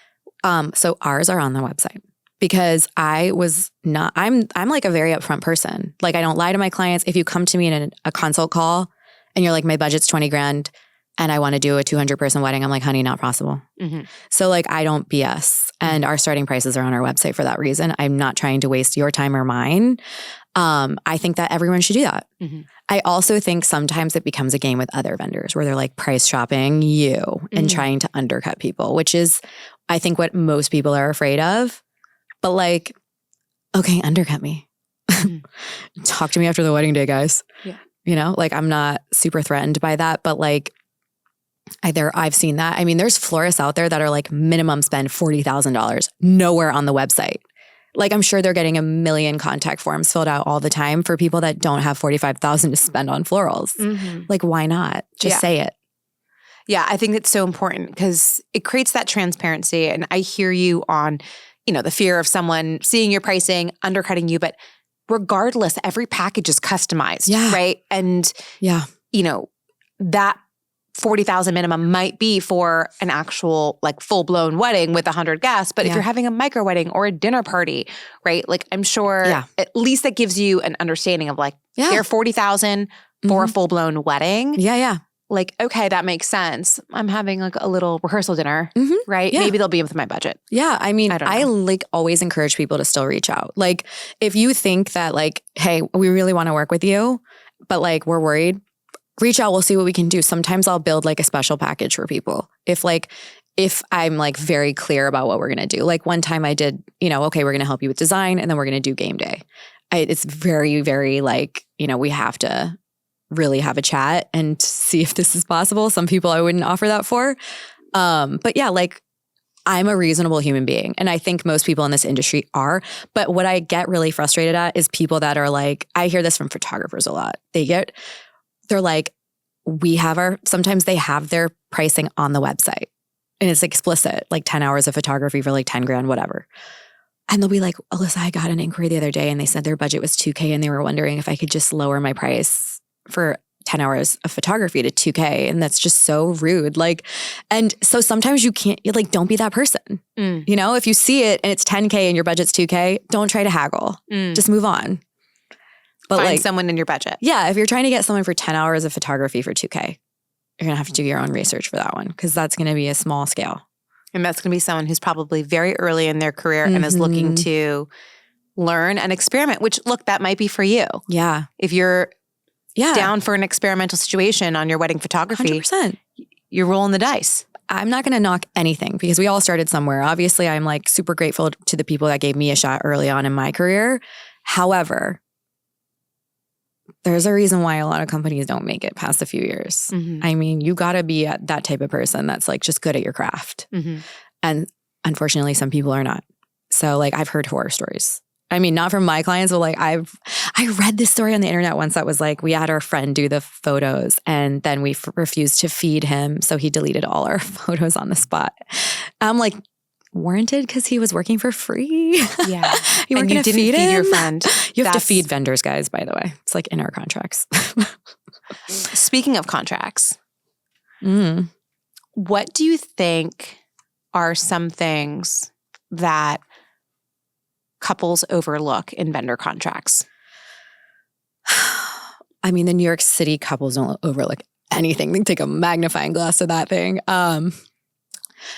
So ours are on the website. Because I'm like a very upfront person. Like, I don't lie to my clients. If you come to me in a consult call and you're like, my budget's $20,000, and I want to do a 200-person wedding. I'm like, honey, not possible. Mm-hmm. So like, I don't BS. And our starting prices are on our website for that reason. I'm not trying to waste your time or mine. I think that everyone should do that. Mm-hmm. I also think sometimes it becomes a game with other vendors where they're like price shopping you and trying to undercut people, which is, I think, what most people are afraid of. But like, okay, undercut me. Talk to me after the wedding day, guys. Yeah. You know, like I'm not super threatened by that, but like I've seen that. I mean, there's florists out there that are like minimum spend $40,000 nowhere on the website. Like I'm sure they're getting a million contact forms filled out all the time for people that don't have $45,000 to spend on florals. Mm-hmm. Like why not? Just say it. Yeah, I think it's so important because it creates that transparency. And I hear you on, you know, the fear of someone seeing your pricing, undercutting you, but regardless, every package is customized, right? And, you know, that $40,000 minimum might be for an actual like full-blown wedding with 100 guests. But if you're having a micro wedding or a dinner party, right? Like I'm sure at least that gives you an understanding of like, they're $40,000 for a full-blown wedding. Yeah. Like, okay, that makes sense. I'm having like a little rehearsal dinner, right? Yeah. Maybe they'll be within my budget. Yeah. I mean, I like always encourage people to still reach out. Like if you think that like, hey, we really want to work with you, but like we're worried, reach out. We'll see what we can do. Sometimes I'll build like a special package for people. If I'm like very clear about what we're going to do. Like one time I did, you know, okay, we're going to help you with design and then we're going to do game day. It's very, very like, you know, we have to really have a chat and see if this is possible. Some people I wouldn't offer that for. But yeah, like I'm a reasonable human being. And I think most people in this industry are. But what I get really frustrated at is people that are like, I hear this from photographers a lot. They're like, sometimes they have their pricing on the website and it's explicit, like 10 hours of photography for like 10 grand, whatever. And they'll be like, Alyssa, I got an inquiry the other day and they said their budget was $2,000 and they were wondering if I could just lower my price for 10 hours of photography to $2,000. And that's just so rude. Like, and so sometimes you can't, like, don't be that person. You know, if you see it and it's $10,000 and your budget's $2,000, don't try to haggle. Just move on. But find someone in your budget. Yeah. If you're trying to get someone for 10 hours of photography for $2,000, you're going to have to do your own research for that one because that's going to be a small scale. And that's going to be someone who's probably very early in their career and is looking to learn and experiment, which look, that might be for you. Yeah. If you're down for an experimental situation on your wedding photography, 100%. You're rolling the dice. I'm not going to knock anything because we all started somewhere. Obviously, I'm like super grateful to the people that gave me a shot early on in my career. However, there's a reason why a lot of companies don't make it past a few years. I mean, you got to be that type of person that's like just good at your craft. And unfortunately, some people are not. So like I've heard horror stories. I mean, not from my clients, but like I read this story on the internet once that was like, we had our friend do the photos and then we refused to feed him. So he deleted all our photos on the spot. I'm like, warranted because he was working for free. Yeah. You weren't going to feed your friend. You have to feed vendors, guys, by the way. It's like in our contracts. Speaking of contracts, what do you think are some things that couples overlook in vendor contracts? I mean, the New York City couples don't overlook anything. They take a magnifying glass to that thing.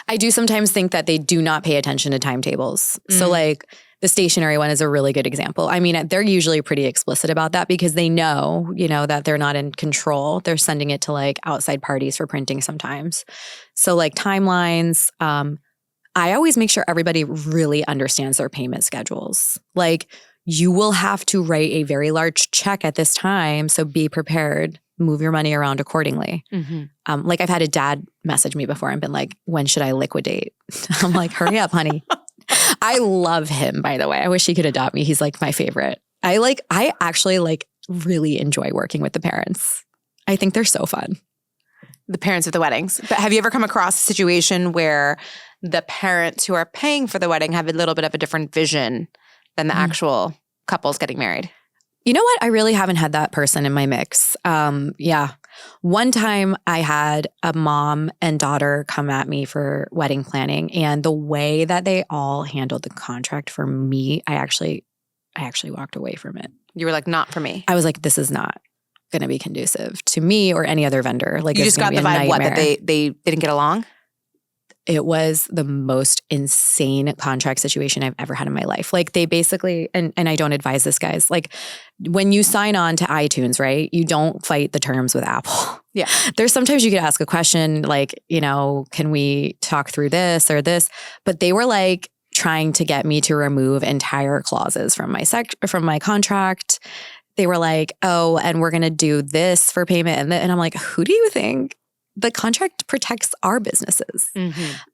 I do sometimes think that they do not pay attention to timetables. So like the stationery one is a really good example. I mean, they're usually pretty explicit about that because they know, you know, that they're not in control. They're sending it to like outside parties for printing sometimes. So like timelines, I always make sure everybody really understands their payment schedules. Like you will have to write a very large check at this time. So be prepared. Move your money around accordingly. Like I've had a dad message me before and been like, when should I liquidate? I'm like, hurry up, honey. I love him, by the way. I wish he could adopt me. He's like my favorite. I actually like really enjoy working with the parents. I think they're so fun. The parents of the weddings. But have you ever come across a situation where the parents who are paying for the wedding have a little bit of a different vision than the actual couples getting married? You know what? I really haven't had that person in my mix. Yeah. One time I had a mom and daughter come at me for wedding planning, and the way that they all handled the contract for me, I actually walked away from it. You were like, not for me. I was like, this is not. going to be conducive to me or any other vendor. Like, you just got the vibe, what, that they didn't get along? It was the most insane contract situation I've ever had in my life. Like, they basically, and I don't advise this, guys, like, when you sign on to iTunes, right, you don't fight the terms with Apple. Yeah. There's sometimes you could ask a question like, you know, can we talk through this or this? But they were like trying to get me to remove entire clauses from my contract. They were like, oh, and we're going to do this for payment. And I'm like, who do you think? The contract protects our businesses.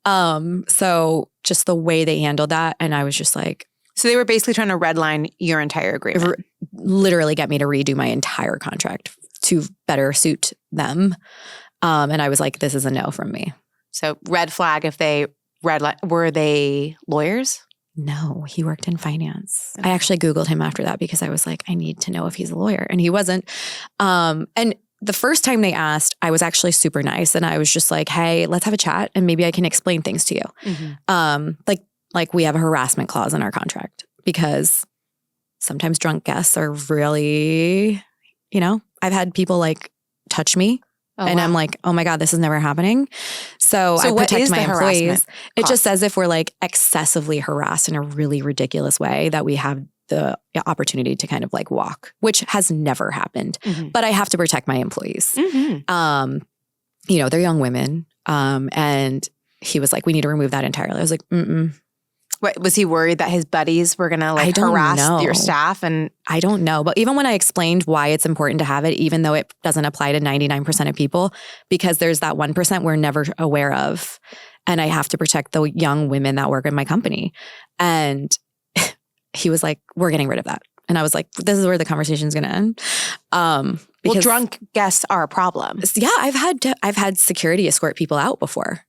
So just the way they handled that. And I was just like. So they were basically trying to redline your entire agreement. Literally get me to redo my entire contract to better suit them. And I was like, this is a no from me. So red flag if they were they lawyers? No, he worked in finance. I actually Googled him after that because I was like, I need to know if he's a lawyer. And he wasn't. And the first time they asked, I was actually super nice. And I was just like, hey, let's have a chat and maybe I can explain things to you. Like we have a harassment clause in our contract because sometimes drunk guests are really, you know, I've had people like touch me. And I'm like, oh my God, this is never happening. So I protect my employees. It just says if we're like excessively harassed in a really ridiculous way that we have the opportunity to kind of like walk, which has never happened. But I have to protect my employees. You know, they're young women. And he was like, we need to remove that entirely. I was like, What, was he worried that his buddies were going to like harass your staff? And I don't know. But even when I explained why it's important to have it, even though it doesn't apply to 99% of people, because there's that 1% we're never aware of. And I have to protect the young women that work in my company. And he was like, we're getting rid of that. And I was like, this is where the conversation's going to end. Well, drunk guests are a problem. Yeah, I've had security escort people out before.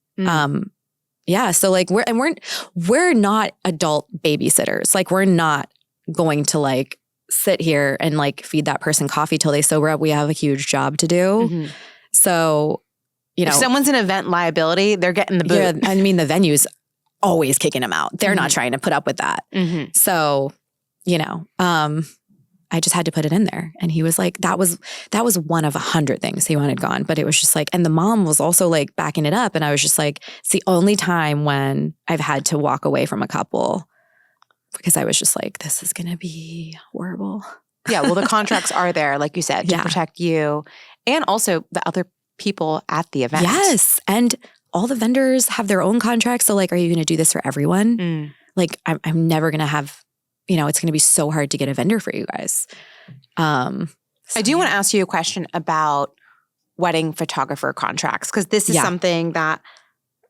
Yeah. So like we're not adult babysitters. Like we're not going to like sit here and like feed that person coffee till they sober up. We have a huge job to do. So, you know. If someone's an event liability, they're getting the boot. Yeah. I mean, the venue's always kicking them out. They're not trying to put up with that. So, you know, I just had to put it in there. And he was like, that was one of 100 things he wanted gone. But it was just like, and the mom was also like backing it up. And I was just like, it's the only time when I've had to walk away from a couple because I was just like, this is going to be horrible. Yeah. Well, the contracts are there, like you said, to protect you and also the other people at the event. Yes. And all the vendors have their own contracts. So like, are you going to do this for everyone? Like, I'm never going to have, you know, it's going to be so hard to get a vendor for you guys. I do want to ask you a question about wedding photographer contracts, because this is something that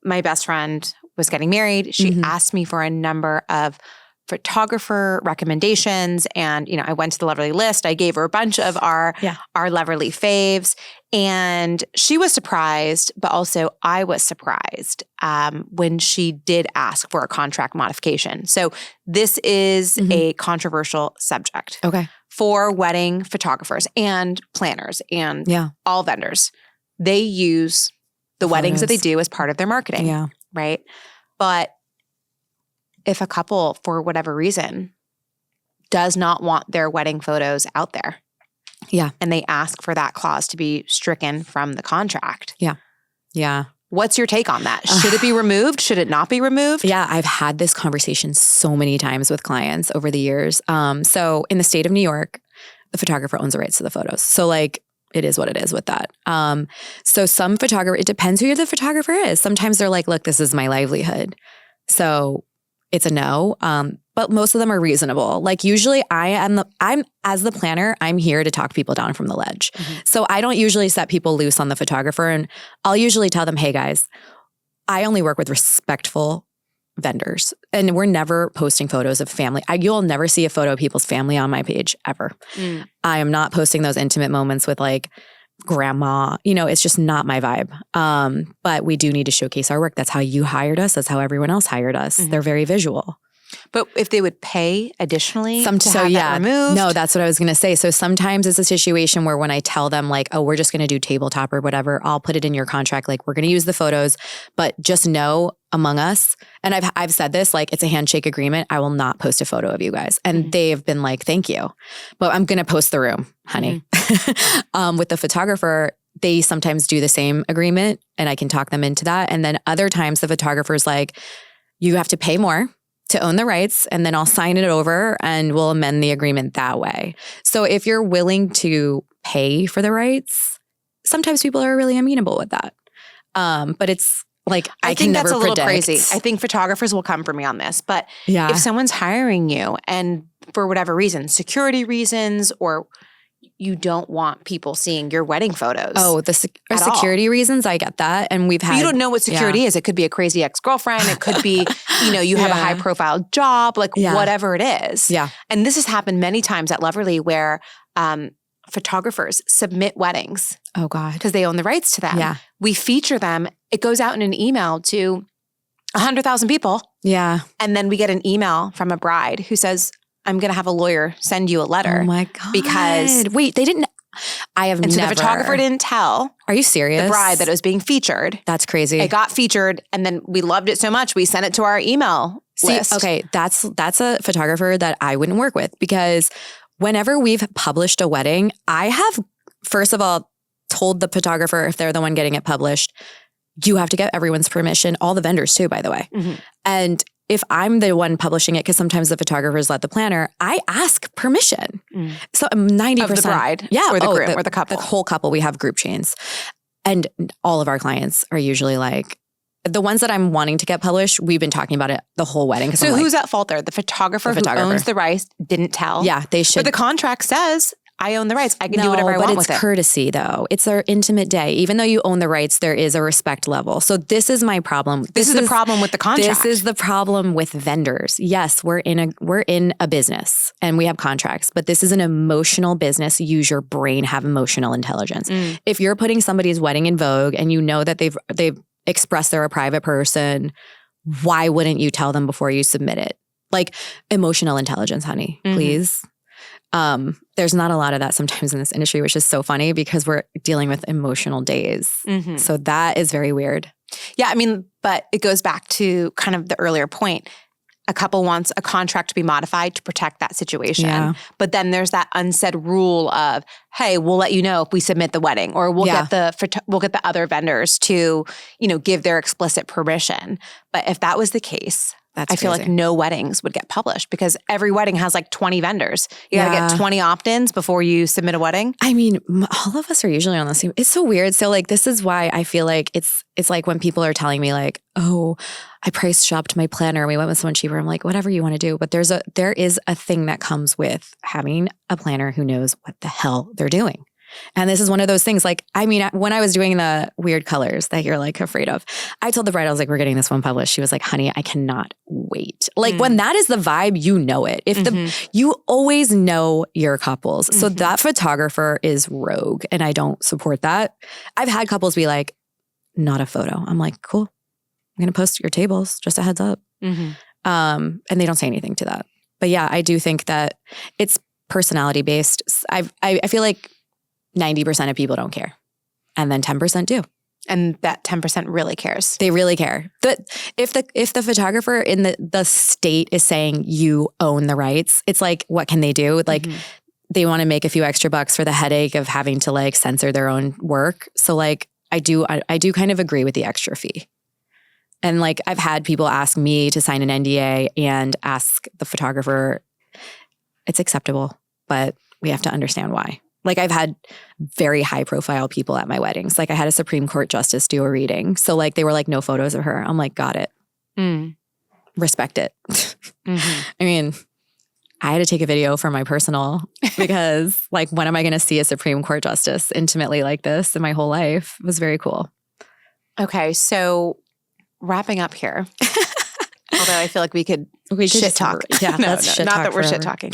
my best friend was getting married. She asked me for a number of photographer recommendations. And, you know, I went to the Loverly list. I gave her a bunch of our Loverly faves. And she was surprised, but also I was surprised when she did ask for a contract modification. So this is a controversial subject for wedding photographers and planners and all vendors. They use the weddings that they do as part of their marketing, right? But if a couple, for whatever reason, does not want their wedding photos out there, and they ask for that clause to be stricken from the contract, what's your take on that? Should it be removed? Should it not be removed? Yeah, I've had this conversation so many times with clients over the years. So in the state of New York, the photographer owns the rights to the photos. So like, it is what it is with that. So some photographer, it depends who the photographer is. Sometimes they're like, look, this is my livelihood. So it's a no. But most of them are reasonable. Like usually I'm as the planner, I'm here to talk people down from the ledge. So I don't usually set people loose on the photographer. And I'll usually tell them, hey guys, I only work with respectful vendors. And we're never posting photos of family. You'll never see a photo of people's family on my page ever. I am not posting those intimate moments with like grandma. You know, it's just not my vibe. But we do need to showcase our work. That's how you hired us. That's how everyone else hired us. They're very visual. But if they would pay additionally to have that removed? No, that's what I was going to say. So sometimes it's a situation where when I tell them like, oh, we're just going to do tabletop or whatever, I'll put it in your contract. Like we're going to use the photos, but just know among us, and I've said this, like it's a handshake agreement. I will not post a photo of you guys. And they've been like, thank you. But I'm going to post the room, honey. With the photographer, they sometimes do the same agreement and I can talk them into that. And then other times the photographer's like, you have to pay more to own the rights, and then I'll sign it over and we'll amend the agreement that way. So if you're willing to pay for the rights, sometimes people are really amenable with that. But it's like, I think that's a little crazy. I think photographers will come for me on this, but if someone's hiring you and for whatever reason, security reasons, or you don't want people seeing your wedding photos. Oh, security reasons. I get that. And we've had. But you don't know what security is. It could be a crazy ex-girlfriend. It could be, you have a high profile job, like whatever it is. Yeah. And this has happened many times at Loverly where photographers submit weddings. Oh God. Because they own the rights to them. Yeah. We feature them. It goes out in an email to 100,000 people. Yeah. And then we get an email from a bride who says, I'm going to have a lawyer send you a letter. Oh my God. Because wait, they didn't. I have never. So the photographer didn't tell. Are you serious? The bride that it was being featured. That's crazy. It got featured and then we loved it so much we sent it to our email list. Okay, that's a photographer that I wouldn't work with because whenever we've published a wedding, I have first of all told the photographer if they're the one getting it published, you have to get everyone's permission, all the vendors too, by the way. And if I'm the one publishing it, because sometimes the photographers let the planner, I ask permission. So 90% of the bride, or the groom, or the couple, the whole couple. We have group chains, and all of our clients are usually like the ones that I'm wanting to get published. We've been talking about it the whole wedding. So who's at fault there? The photographer who owns the rights didn't tell. Yeah, they should. But the contract says, I own the rights. I can do whatever I want with it. But it's courtesy though. It's our intimate day. Even though you own the rights, there is a respect level. So this is my problem. This is the problem with the contract. This is the problem with vendors. Yes, we're in a business and we have contracts, but this is an emotional business. Use your brain, have emotional intelligence. If you're putting somebody's wedding in Vogue and you know that they've expressed they're a private person, why wouldn't you tell them before you submit it? Like emotional intelligence, honey, please. There's not a lot of that sometimes in this industry, which is so funny because we're dealing with emotional days. So that is very weird. Yeah, I mean, but it goes back to kind of the earlier point. A couple wants a contract to be modified to protect that situation. Yeah. But then there's that unsaid rule of, hey, we'll let you know if we submit the wedding, or we'll get the other vendors to, give their explicit permission. But if that was the case, I feel like no weddings would get published because every wedding has like 20 vendors. You got to get 20 opt-ins before you submit a wedding. I mean, all of us are usually on the same. It's so weird. So like, this is why I feel like it's like when people are telling me like, oh, I price shopped my planner and we went with someone cheaper. I'm like, whatever you want to do. But there is a thing that comes with having a planner who knows what the hell they're doing. And this is one of those things like, I mean, when I was doing the weird colors that you're like afraid of, I told the bride, I was like, we're getting this one published. She was like, honey, I cannot wait. Like when that is the vibe, you know it. You always know your couples. So that photographer is rogue and I don't support that. I've had couples be like, not a photo. I'm like, cool. I'm going to post your tables, just a heads up. And they don't say anything to that. But yeah, I do think that it's personality based. I feel like 90% of people don't care. And then 10% do. And that 10% really cares. They really care. If the photographer in the state is saying you own the rights, it's like, what can they do? Like they want to make a few extra bucks for the headache of having to like censor their own work. So like I do kind of agree with the extra fee. And like I've had people ask me to sign an NDA and ask the photographer, it's acceptable, but we have to understand why. Like I've had very high profile people at my weddings. Like I had a Supreme Court justice do a reading. So like they were like, no photos of her. I'm like, got it. Respect it. I mean, I had to take a video for my personal because like, when am I going to see a Supreme Court justice intimately like this in my whole life? It was very cool. Okay. So wrapping up here, although I feel like we could shit talk. Yeah, not that we're shit talking.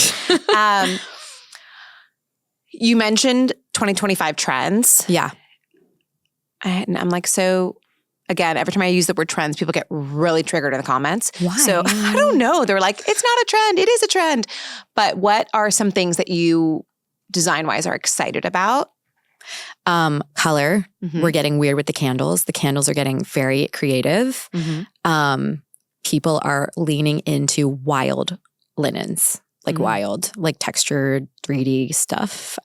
You mentioned 2025 trends. Yeah. And I'm like, so again, every time I use the word trends, people get really triggered in the comments. Why? So I don't know. They're like, it's not a trend. It is a trend. But what are some things that you design-wise are excited about? Color. We're getting weird with the candles. The candles are getting very creative. People are leaning into wild linens, like wild, like textured 3D stuff.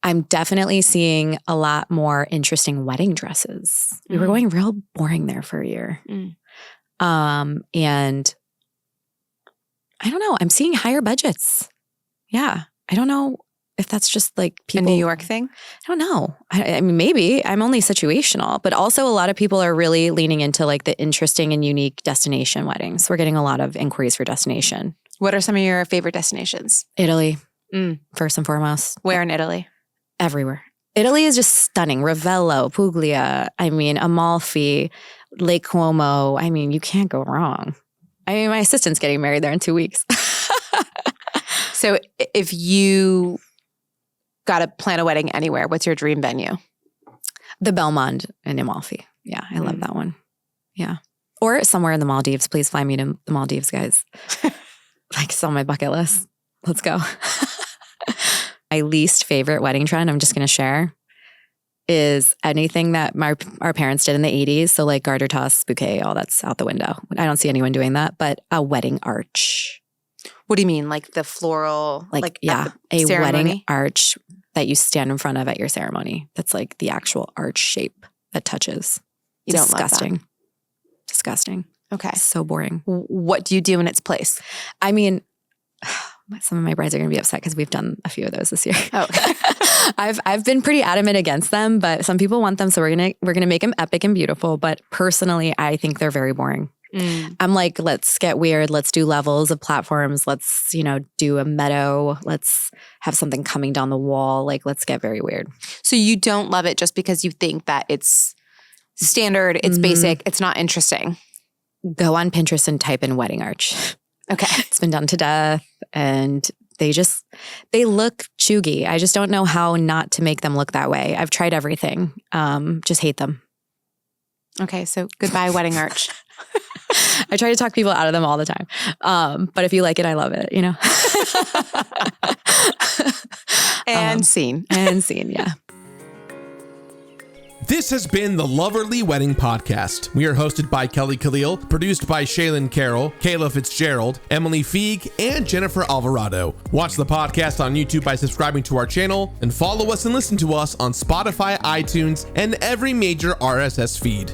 I'm definitely seeing a lot more interesting wedding dresses. We were going real boring there for a year. And I don't know. I'm seeing higher budgets. Yeah. I don't know if that's just like people. A New York thing? I don't know. I mean, maybe. I'm only situational. But also a lot of people are really leaning into like the interesting and unique destination weddings. We're getting a lot of inquiries for destination. What are some of your favorite destinations? Italy, first and foremost. Where in Italy? Everywhere. Italy is just stunning. Ravello, Puglia, I mean, Amalfi, Lake Como. I mean, you can't go wrong. I mean, my assistant's getting married there in 2 weeks. So if you got to plan a wedding anywhere, what's your dream venue? The Belmond in Amalfi. Yeah, I love that one. Yeah. Or somewhere in the Maldives. Please fly me to the Maldives, guys. Like, it's on my bucket list. Let's go. My least favorite wedding trend, I'm just going to share, is anything that our parents did in the 80s. So like garter toss, bouquet, all that's out the window. I don't see anyone doing that, but a wedding arch. What do you mean? Like the floral? Like yeah, a wedding arch that you stand in front of at your ceremony. That's like the actual arch shape that touches. You don't love that. Disgusting. Okay. So boring. What do you do in its place? I mean, some of my brides are going to be upset because we've done a few of those this year. Oh, okay. I've been pretty adamant against them, but some people want them, so we're gonna make them epic and beautiful. But personally, I think they're very boring. I'm like, let's get weird. Let's do levels of platforms. Let's, do a meadow. Let's have something coming down the wall. Like, let's get very weird. So you don't love it just because you think that it's standard, it's basic, it's not interesting. Go on Pinterest and type in wedding arch. Okay. It's been done to death, and they look chuggy. I just don't know how not to make them look that way. I've tried everything. Just hate them. Okay, so goodbye wedding arch. I try to talk people out of them all the time. But if you like it, I love it, And scene. And scene, yeah. This has been the Loverly Wedding Podcast. We are hosted by Kelly Khalil, produced by Shaylin Carroll, Kayla Fitzgerald, Emily Feig, and Jennifer Alvarado. Watch the podcast on YouTube by subscribing to our channel, and follow us and listen to us on Spotify, iTunes, and every major RSS feed.